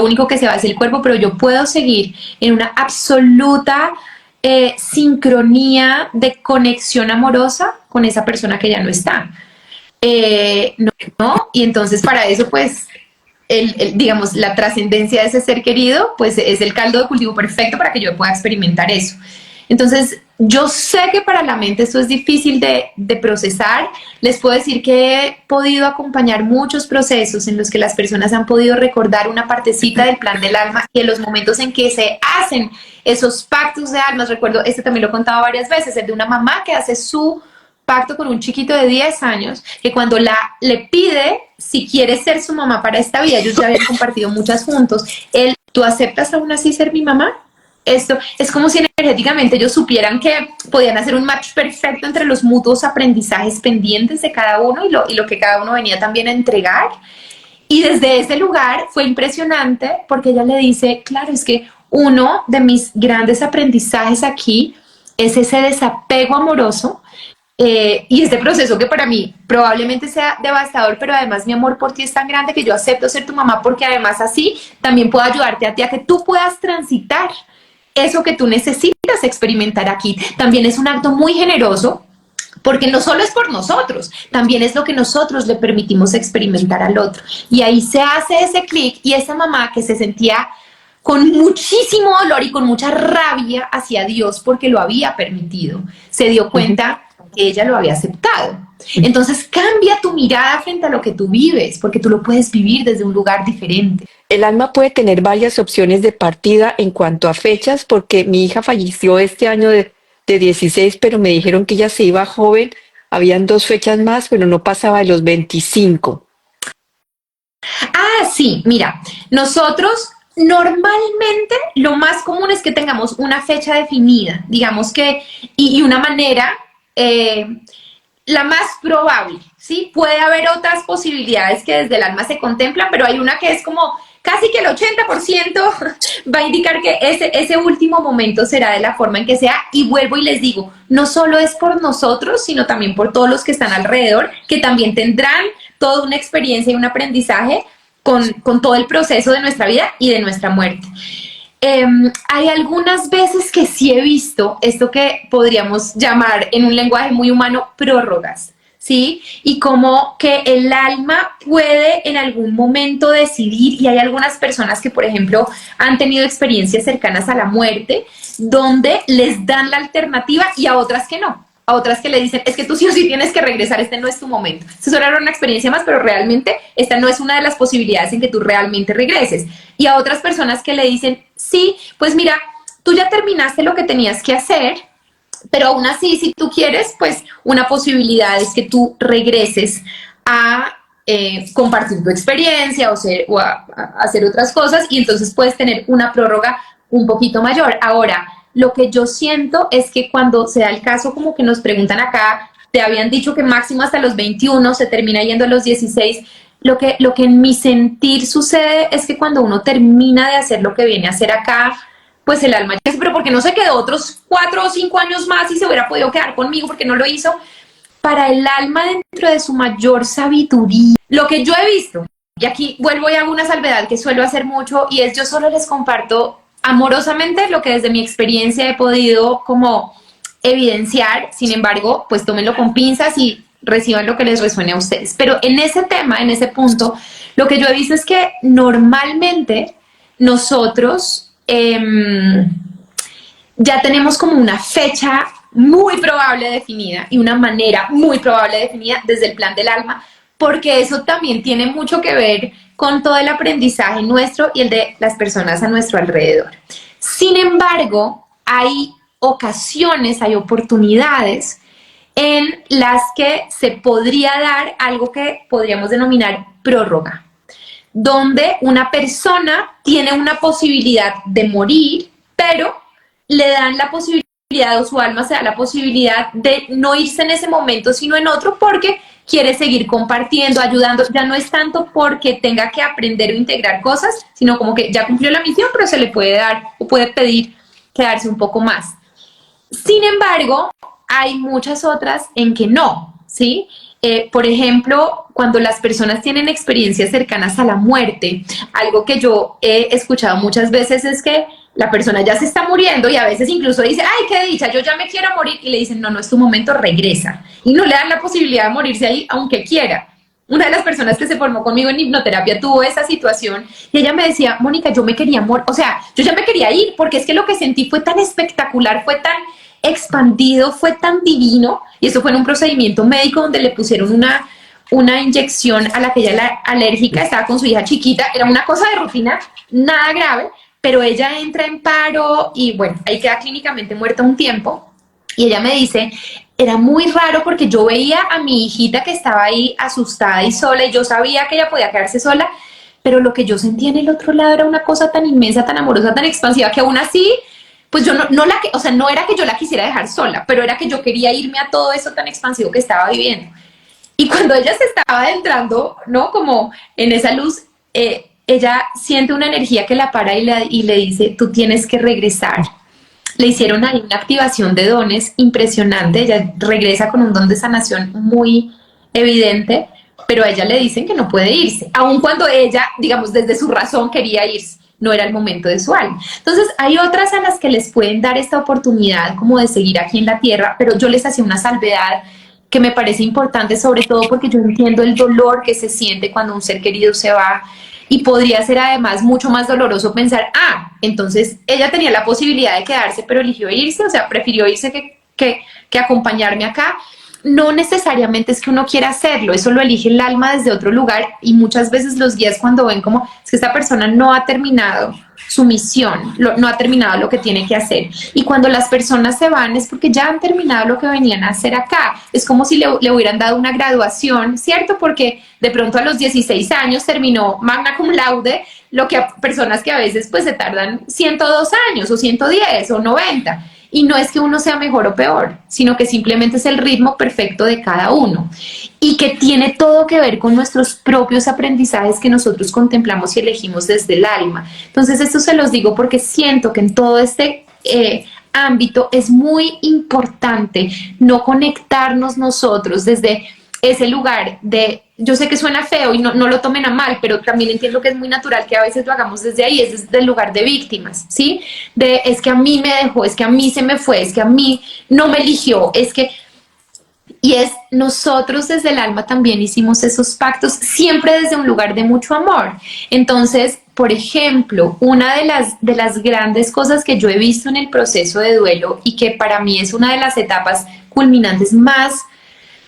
único que se va es el cuerpo, pero yo puedo seguir en una absoluta sincronía de conexión amorosa con esa persona que ya no está. ¿No? Y entonces para eso, pues, digamos, la trascendencia de ese ser querido, pues es el caldo de cultivo perfecto para que yo pueda experimentar eso. Entonces, yo sé que para la mente esto es difícil de procesar. Les puedo decir que he podido acompañar muchos procesos en los que las personas han podido recordar una partecita del plan del alma y en los momentos en que se hacen esos pactos de almas. Recuerdo, también lo he contado varias veces, el de una mamá que hace su pacto con un chiquito de 10 años, que cuando le pide si quiere ser su mamá para esta vida, ellos ya habían compartido muchas juntos, ¿tú aceptas aún así ser mi mamá? esto, es como si energéticamente ellos supieran que podían hacer un match perfecto entre los mutuos aprendizajes pendientes de cada uno y lo que cada uno venía también a entregar. Y desde ese lugar fue impresionante porque ella le dice, claro, es que uno de mis grandes aprendizajes aquí es ese desapego amoroso y este proceso que para mí probablemente sea devastador, pero además mi amor por ti es tan grande que yo acepto ser tu mamá porque además así también puedo ayudarte a ti a que tú puedas transitar eso que tú necesitas experimentar aquí. También es un acto muy generoso porque no solo es por nosotros, también es lo que nosotros le permitimos experimentar al otro. Y ahí se hace ese clic y esa mamá que se sentía con muchísimo dolor y con mucha rabia hacia Dios porque lo había permitido, se dio cuenta que ella lo había aceptado. Entonces cambia tu mirada frente a lo que tú vives, porque tú lo puedes vivir desde un lugar diferente. El alma puede tener varias opciones de partida en cuanto a fechas, porque mi hija falleció este año de 16, pero me dijeron que ella se iba joven. Habían 2 fechas más, pero no pasaba de los 25. Ah, sí, mira, nosotros normalmente lo más común es que tengamos una fecha definida, digamos que, y una manera, la más probable, ¿sí? Puede haber otras posibilidades que desde el alma se contemplan, pero hay una que es como casi que el 80% va a indicar que ese último momento será de la forma en que sea. Y vuelvo y les digo, no solo es por nosotros, sino también por todos los que están alrededor, que también tendrán toda una experiencia y un aprendizaje con todo el proceso de nuestra vida y de nuestra muerte. Hay algunas veces que sí he visto esto que podríamos llamar en un lenguaje muy humano prórrogas, ¿sí? Y como que el alma puede en algún momento decidir, y hay algunas personas que, por ejemplo, han tenido experiencias cercanas a la muerte, donde les dan la alternativa y a otras que no. A otras que le dicen, es que tú sí o sí tienes que regresar, este no es tu momento. Eso solo era una experiencia más, pero realmente esta no es una de las posibilidades en que tú realmente regreses. Y a otras personas que le dicen, sí, pues mira, tú ya terminaste lo que tenías que hacer, pero aún así, si tú quieres, pues una posibilidad es que tú regreses a compartir tu experiencia o a hacer otras cosas y entonces puedes tener una prórroga un poquito mayor. Ahora, lo que yo siento es que cuando se da el caso, como que nos preguntan acá, te habían dicho que máximo hasta los 21, se termina yendo a los 16. Lo que en mi sentir sucede es que cuando uno termina de hacer lo que viene a hacer acá, pues el alma dice, pero ¿por qué no se quedó otros 4 o 5 años más y se hubiera podido quedar conmigo? ¿Por qué no lo hizo? Para el alma, dentro de su mayor sabiduría, lo que yo he visto, y aquí vuelvo y hago una salvedad que suelo hacer mucho, y es yo solo les comparto amorosamente lo que desde mi experiencia he podido como evidenciar. Sin embargo, pues tómenlo con pinzas y reciban lo que les resuene a ustedes. Pero en ese tema, en ese punto, lo que yo he visto es que normalmente nosotros ya tenemos como una fecha muy probable definida y una manera muy probable definida desde el plan del alma, porque eso también tiene mucho que ver con todo el aprendizaje nuestro y el de las personas a nuestro alrededor. Sin embargo, hay ocasiones, hay oportunidades en las que se podría dar algo que podríamos denominar prórroga, donde una persona tiene una posibilidad de morir, pero le dan la posibilidad, o su alma se da la posibilidad de no irse en ese momento, sino en otro, porque quiere seguir compartiendo, ayudando. Ya no es tanto porque tenga que aprender o integrar cosas, sino como que ya cumplió la misión, pero se le puede dar o puede pedir quedarse un poco más. Sin embargo, hay muchas otras en que no, ¿sí? Por ejemplo, cuando las personas tienen experiencias cercanas a la muerte, algo que yo he escuchado muchas veces es que la persona ya se está muriendo y a veces incluso dice, ay, qué dicha, yo ya me quiero morir, y le dicen, no, no es tu momento, regresa. Y no le dan la posibilidad de morirse ahí, aunque quiera. Una de las personas que se formó conmigo en hipnoterapia tuvo esa situación y ella me decía, Mónica, yo me quería morir, o sea, yo ya me quería ir porque es que lo que sentí fue tan espectacular, fue tan expandido, fue tan divino, y eso fue en un procedimiento médico donde le pusieron una inyección a la que ella era alérgica, estaba con su hija chiquita, era una cosa de rutina, nada grave, pero ella entra en paro y bueno, ahí queda clínicamente muerta un tiempo, y ella me dice, era muy raro porque yo veía a mi hijita que estaba ahí asustada y sola, y yo sabía que ella podía quedarse sola, pero lo que yo sentía en el otro lado era una cosa tan inmensa, tan amorosa, tan expansiva, que aún así pues yo no la que, o sea, no era que yo la quisiera dejar sola, pero era que yo quería irme a todo eso tan expansivo que estaba viviendo. Y cuando ella se estaba adentrando, ¿no? Como en esa luz, ella siente una energía que la para y le dice, tú tienes que regresar. Le hicieron ahí una activación de dones impresionante, ella regresa con un don de sanación muy evidente, pero a ella le dicen que no puede irse, aun cuando ella, digamos, desde su razón quería irse, no era el momento de su alma. Entonces hay otras a las que les pueden dar esta oportunidad como de seguir aquí en la tierra, pero yo les hacía una salvedad que me parece importante, sobre todo porque yo entiendo el dolor que se siente cuando un ser querido se va, y podría ser además mucho más doloroso pensar, entonces ella tenía la posibilidad de quedarse, pero eligió irse, o sea, prefirió irse que acompañarme acá. No necesariamente es que uno quiera hacerlo, eso lo elige el alma desde otro lugar, y muchas veces los guías cuando ven como es que esta persona no ha terminado su misión, no ha terminado lo que tiene que hacer, y cuando las personas se van es porque ya han terminado lo que venían a hacer acá. Es como si le hubieran dado una graduación, ¿cierto? Porque de pronto a los 16 años terminó magna cum laude, lo que a personas que a veces pues se tardan 102 años o 110 o 90. Y no es que uno sea mejor o peor, sino que simplemente es el ritmo perfecto de cada uno y que tiene todo que ver con nuestros propios aprendizajes que nosotros contemplamos y elegimos desde el alma. Entonces esto se los digo porque siento que en todo este ámbito es muy importante no conectarnos nosotros desde ese lugar de, yo sé que suena feo y no lo tomen a mal, pero también entiendo que es muy natural que a veces lo hagamos desde ahí, es desde el lugar de víctimas, ¿sí? De es que a mí me dejó, es que a mí se me fue, es que a mí no me eligió, es que... Y es nosotros desde el alma también hicimos esos pactos, siempre desde un lugar de mucho amor. Entonces, por ejemplo, una de las grandes cosas que yo he visto en el proceso de duelo y que para mí es una de las etapas culminantes más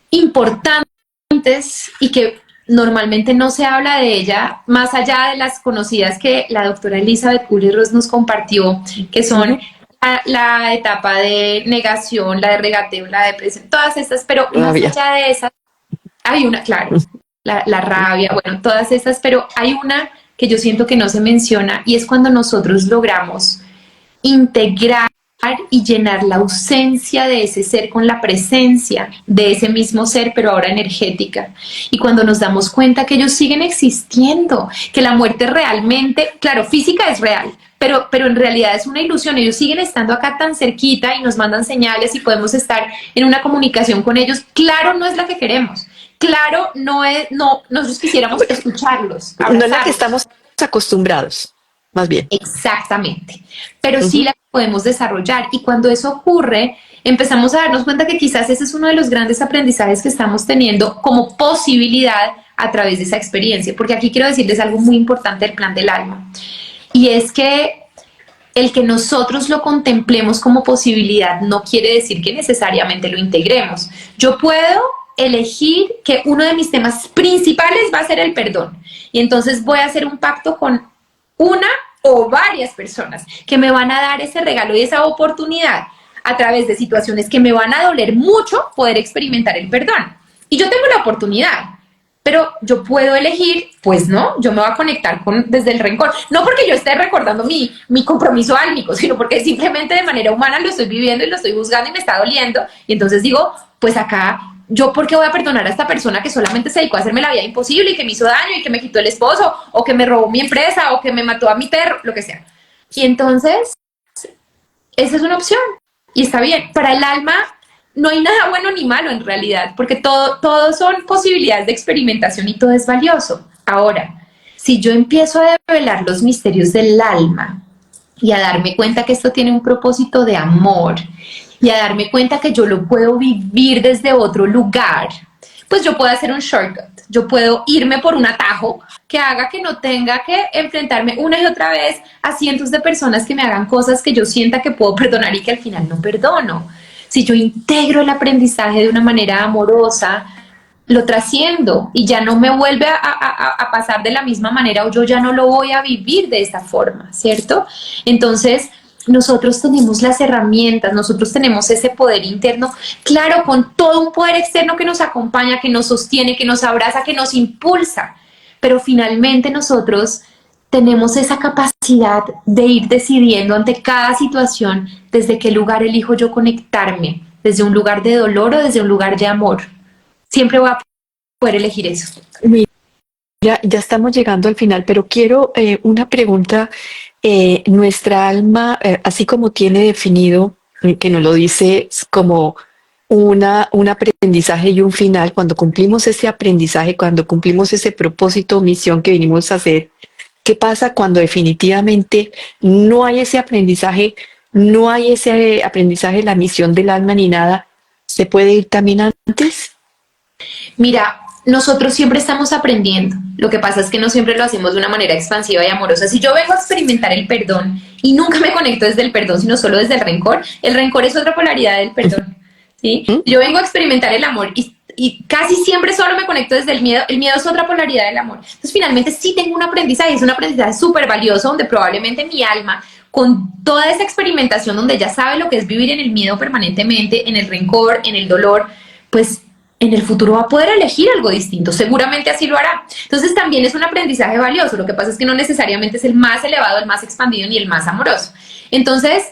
importantes y que normalmente no se habla de ella, más allá de las conocidas que la doctora Elizabeth Kubler-Ross nos compartió, que son la etapa de negación, la de regateo, la depresión, todas estas, pero más allá de esas, hay una, claro, la rabia, bueno, todas estas, pero hay una que yo siento que no se menciona y es cuando nosotros logramos integrar y llenar la ausencia de ese ser con la presencia de ese mismo ser, pero ahora energética. Y cuando nos damos cuenta que ellos siguen existiendo, que la muerte realmente, claro, física es real, pero en realidad es una ilusión. Ellos siguen estando acá tan cerquita y nos mandan señales y podemos estar en una comunicación con ellos. Claro, no es la que queremos. Claro, nosotros quisiéramos escucharlos, abrazarlos. No es la que estamos acostumbrados, más bien. Exactamente, pero sí la podemos desarrollar, y cuando eso ocurre empezamos a darnos cuenta que quizás ese es uno de los grandes aprendizajes que estamos teniendo como posibilidad a través de esa experiencia, porque aquí quiero decirles algo muy importante del plan del alma, y es que el que nosotros lo contemplemos como posibilidad no quiere decir que necesariamente lo integremos. Yo puedo elegir que uno de mis temas principales va a ser el perdón, y entonces voy a hacer un pacto con una o varias personas que me van a dar ese regalo y esa oportunidad a través de situaciones que me van a doler mucho poder experimentar el perdón. Y yo tengo la oportunidad, pero yo puedo elegir, pues no, yo me voy a conectar desde el rencor. No porque yo esté recordando mi compromiso álmico, sino porque simplemente de manera humana lo estoy viviendo y lo estoy juzgando y me está doliendo. Y entonces digo, pues acá, ¿yo por qué voy a perdonar a esta persona que solamente se dedicó a hacerme la vida imposible y que me hizo daño y que me quitó el esposo o que me robó mi empresa o que me mató a mi perro, lo que sea? Y entonces, esa es una opción y está bien. Para el alma no hay nada bueno ni malo en realidad, porque todo son posibilidades de experimentación y todo es valioso. Ahora, si yo empiezo a develar los misterios del alma y a darme cuenta que esto tiene un propósito de amor, y a darme cuenta que yo lo puedo vivir desde otro lugar, pues yo puedo hacer un shortcut, yo puedo irme por un atajo que haga que no tenga que enfrentarme una y otra vez a cientos de personas que me hagan cosas que yo sienta que puedo perdonar y que al final no perdono. Si yo integro el aprendizaje de una manera amorosa, lo trasciendo y ya no me vuelve a pasar de la misma manera, o yo ya no lo voy a vivir de esta forma, ¿cierto? Entonces, nosotros tenemos las herramientas, nosotros tenemos ese poder interno, claro, con todo un poder externo que nos acompaña, que nos sostiene, que nos abraza, que nos impulsa, pero finalmente nosotros tenemos esa capacidad capacidad de ir decidiendo ante cada situación desde qué lugar elijo yo conectarme, desde un lugar de dolor o desde un lugar de amor. Siempre voy a poder elegir eso. Ya estamos llegando al final, pero quiero una pregunta. Nuestra alma, así como tiene definido, que nos lo dice como un aprendizaje y un final, cuando cumplimos ese aprendizaje, cuando cumplimos ese propósito o misión que vinimos a hacer, ¿qué pasa cuando definitivamente no hay ese aprendizaje, no hay ese aprendizaje, la misión del alma ni nada? ¿Se puede ir también antes? Mira, nosotros siempre estamos aprendiendo. Lo que pasa es que no siempre lo hacemos de una manera expansiva y amorosa. Si yo vengo a experimentar el perdón y nunca me conecto desde el perdón, sino solo desde el rencor es otra polaridad del perdón. ¿Sí? Yo vengo a experimentar el amor y casi siempre solo me conecto desde el miedo es otra polaridad del amor. Entonces finalmente sí tengo un aprendizaje, es un aprendizaje súper valioso donde probablemente mi alma, con toda esa experimentación donde ya sabe lo que es vivir en el miedo permanentemente, en el rencor, en el dolor, pues en el futuro va a poder elegir algo distinto, seguramente así lo hará. Entonces también es un aprendizaje valioso, lo que pasa es que no necesariamente es el más elevado, el más expandido ni el más amoroso. Entonces,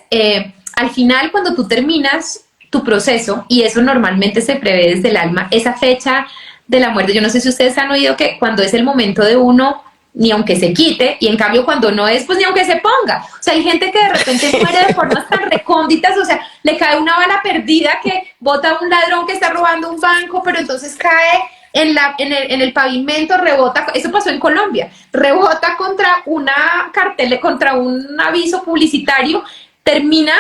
al final cuando tú terminas tu proceso, y eso normalmente se prevé desde el alma, esa fecha de la muerte, yo no sé si ustedes han oído que cuando es el momento de uno, ni aunque se quite, y en cambio cuando no es, pues ni aunque se ponga. O sea, hay gente que de repente muere de formas tan recónditas, o sea, le cae una bala perdida que bota a un ladrón que está robando un banco, pero entonces cae en el pavimento, rebota, eso pasó en Colombia, rebota contra una cartel, contra un aviso publicitario, termina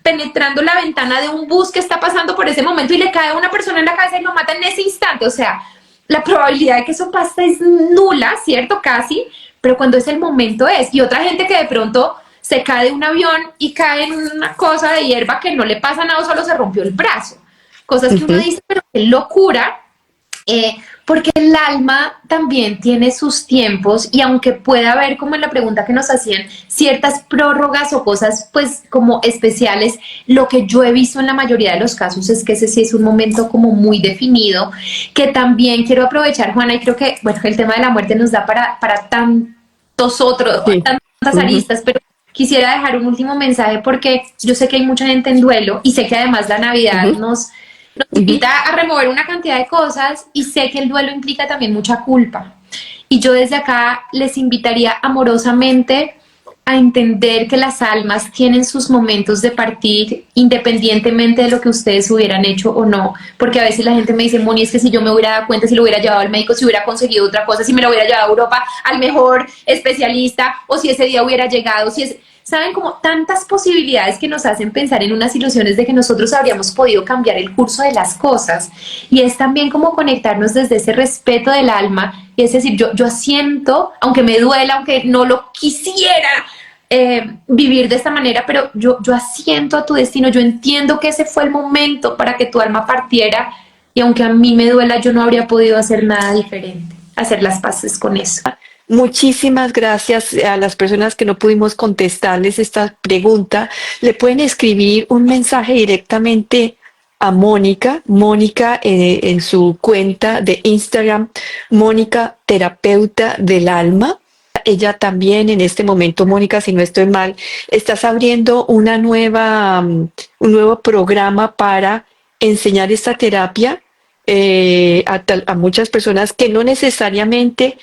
penetrando la ventana de un bus que está pasando por ese momento y le cae a una persona en la cabeza y lo mata en ese instante. O sea, la probabilidad de que eso pase es nula, ¿cierto? Casi, pero cuando es el momento es. Y otra gente que de pronto se cae de un avión y cae en una cosa de hierba que no le pasa nada, solo se rompió el brazo. Cosas que uno dice, pero qué locura, porque el alma también tiene sus tiempos y aunque pueda haber, como en la pregunta que nos hacían, ciertas prórrogas o cosas pues como especiales, lo que yo he visto en la mayoría de los casos es que ese sí es un momento como muy definido, que también quiero aprovechar, Juana, y creo que, bueno, el tema de la muerte nos da para tantos otros, Sí. tantas aristas, pero quisiera dejar un último mensaje porque yo sé que hay mucha gente en duelo y sé que además la Navidad nos invita a remover una cantidad de cosas y sé que el duelo implica también mucha culpa. Y yo desde acá les invitaría amorosamente a entender que las almas tienen sus momentos de partir independientemente de lo que ustedes hubieran hecho o no, porque a veces la gente me dice, Moni, es que si yo me hubiera dado cuenta, si lo hubiera llevado al médico, si hubiera conseguido otra cosa, si me lo hubiera llevado a Europa al mejor especialista, o si ese día hubiera llegado, si es... Saben, como tantas posibilidades que nos hacen pensar en unas ilusiones de que nosotros habríamos podido cambiar el curso de las cosas. Y es también como conectarnos desde ese respeto del alma. Y es decir, yo asiento, aunque me duela, aunque no lo quisiera vivir de esta manera, pero yo asiento a tu destino. Yo entiendo que ese fue el momento para que tu alma partiera. Y aunque a mí me duela, yo no habría podido hacer nada diferente. Hacer las paces con eso. Muchísimas gracias a las personas que no pudimos contestarles esta pregunta. Le pueden escribir un mensaje directamente a Mónica. Mónica en su cuenta de Instagram, Mónica Terapeuta del Alma. Ella también en este momento, Mónica, si no estoy mal, estás abriendo un nuevo programa para enseñar esta terapia a muchas personas que no necesariamente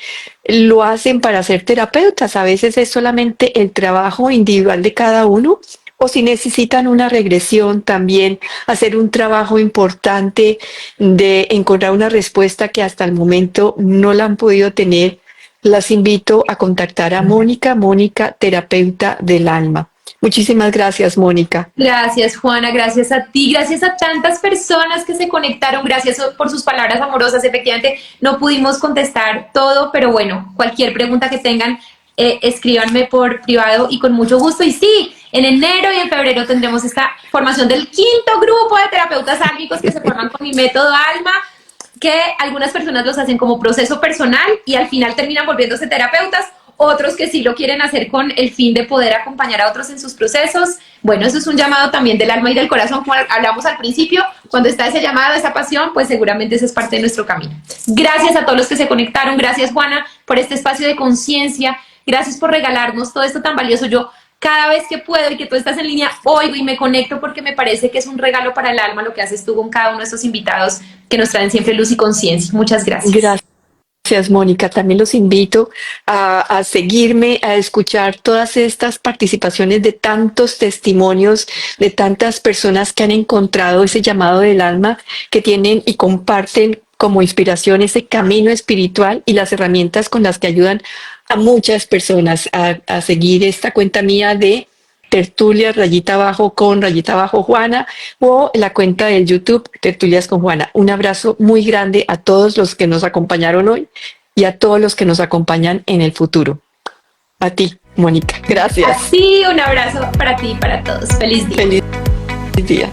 lo hacen para ser terapeutas. A veces es solamente el trabajo individual de cada uno, o si necesitan una regresión también, hacer un trabajo importante de encontrar una respuesta que hasta el momento no la han podido tener. Las invito a contactar a Mónica, Mónica Terapeuta del Alma. Muchísimas gracias, Mónica. Gracias, Juana, gracias a ti, gracias a tantas personas que se conectaron, gracias por sus palabras amorosas. Efectivamente, no pudimos contestar todo, pero bueno, cualquier pregunta que tengan, escríbanme por privado y con mucho gusto. Y sí, en enero y en febrero tendremos esta formación del 5º grupo de terapeutas álmicos que se forman con mi método Alma, que algunas personas los hacen como proceso personal y al final terminan volviéndose terapeutas. Otros que sí lo quieren hacer con el fin de poder acompañar a otros en sus procesos. Bueno, eso es un llamado también del alma y del corazón, como hablamos al principio. Cuando está ese llamado, esa pasión, pues seguramente eso es parte de nuestro camino. Gracias a todos los que se conectaron. Gracias, Juana, por este espacio de conciencia. Gracias por regalarnos todo esto tan valioso. Yo cada vez que puedo y que tú estás en línea, oigo y me conecto porque me parece que es un regalo para el alma lo que haces tú con cada uno de estos invitados que nos traen siempre luz y conciencia. Muchas gracias. Gracias, Mónica. También los invito a seguirme, a escuchar todas estas participaciones de tantos testimonios, de tantas personas que han encontrado ese llamado del alma, que tienen y comparten como inspiración ese camino espiritual y las herramientas con las que ayudan a muchas personas a seguir esta cuenta mía de Tertulias rayita abajo con rayita abajo Juana o la cuenta del YouTube Tertulias con Juana. Un abrazo muy grande a todos los que nos acompañaron hoy y a todos los que nos acompañan en el futuro. A ti, Mónica. Gracias. Así, un abrazo para ti y para todos. Feliz día. Feliz día.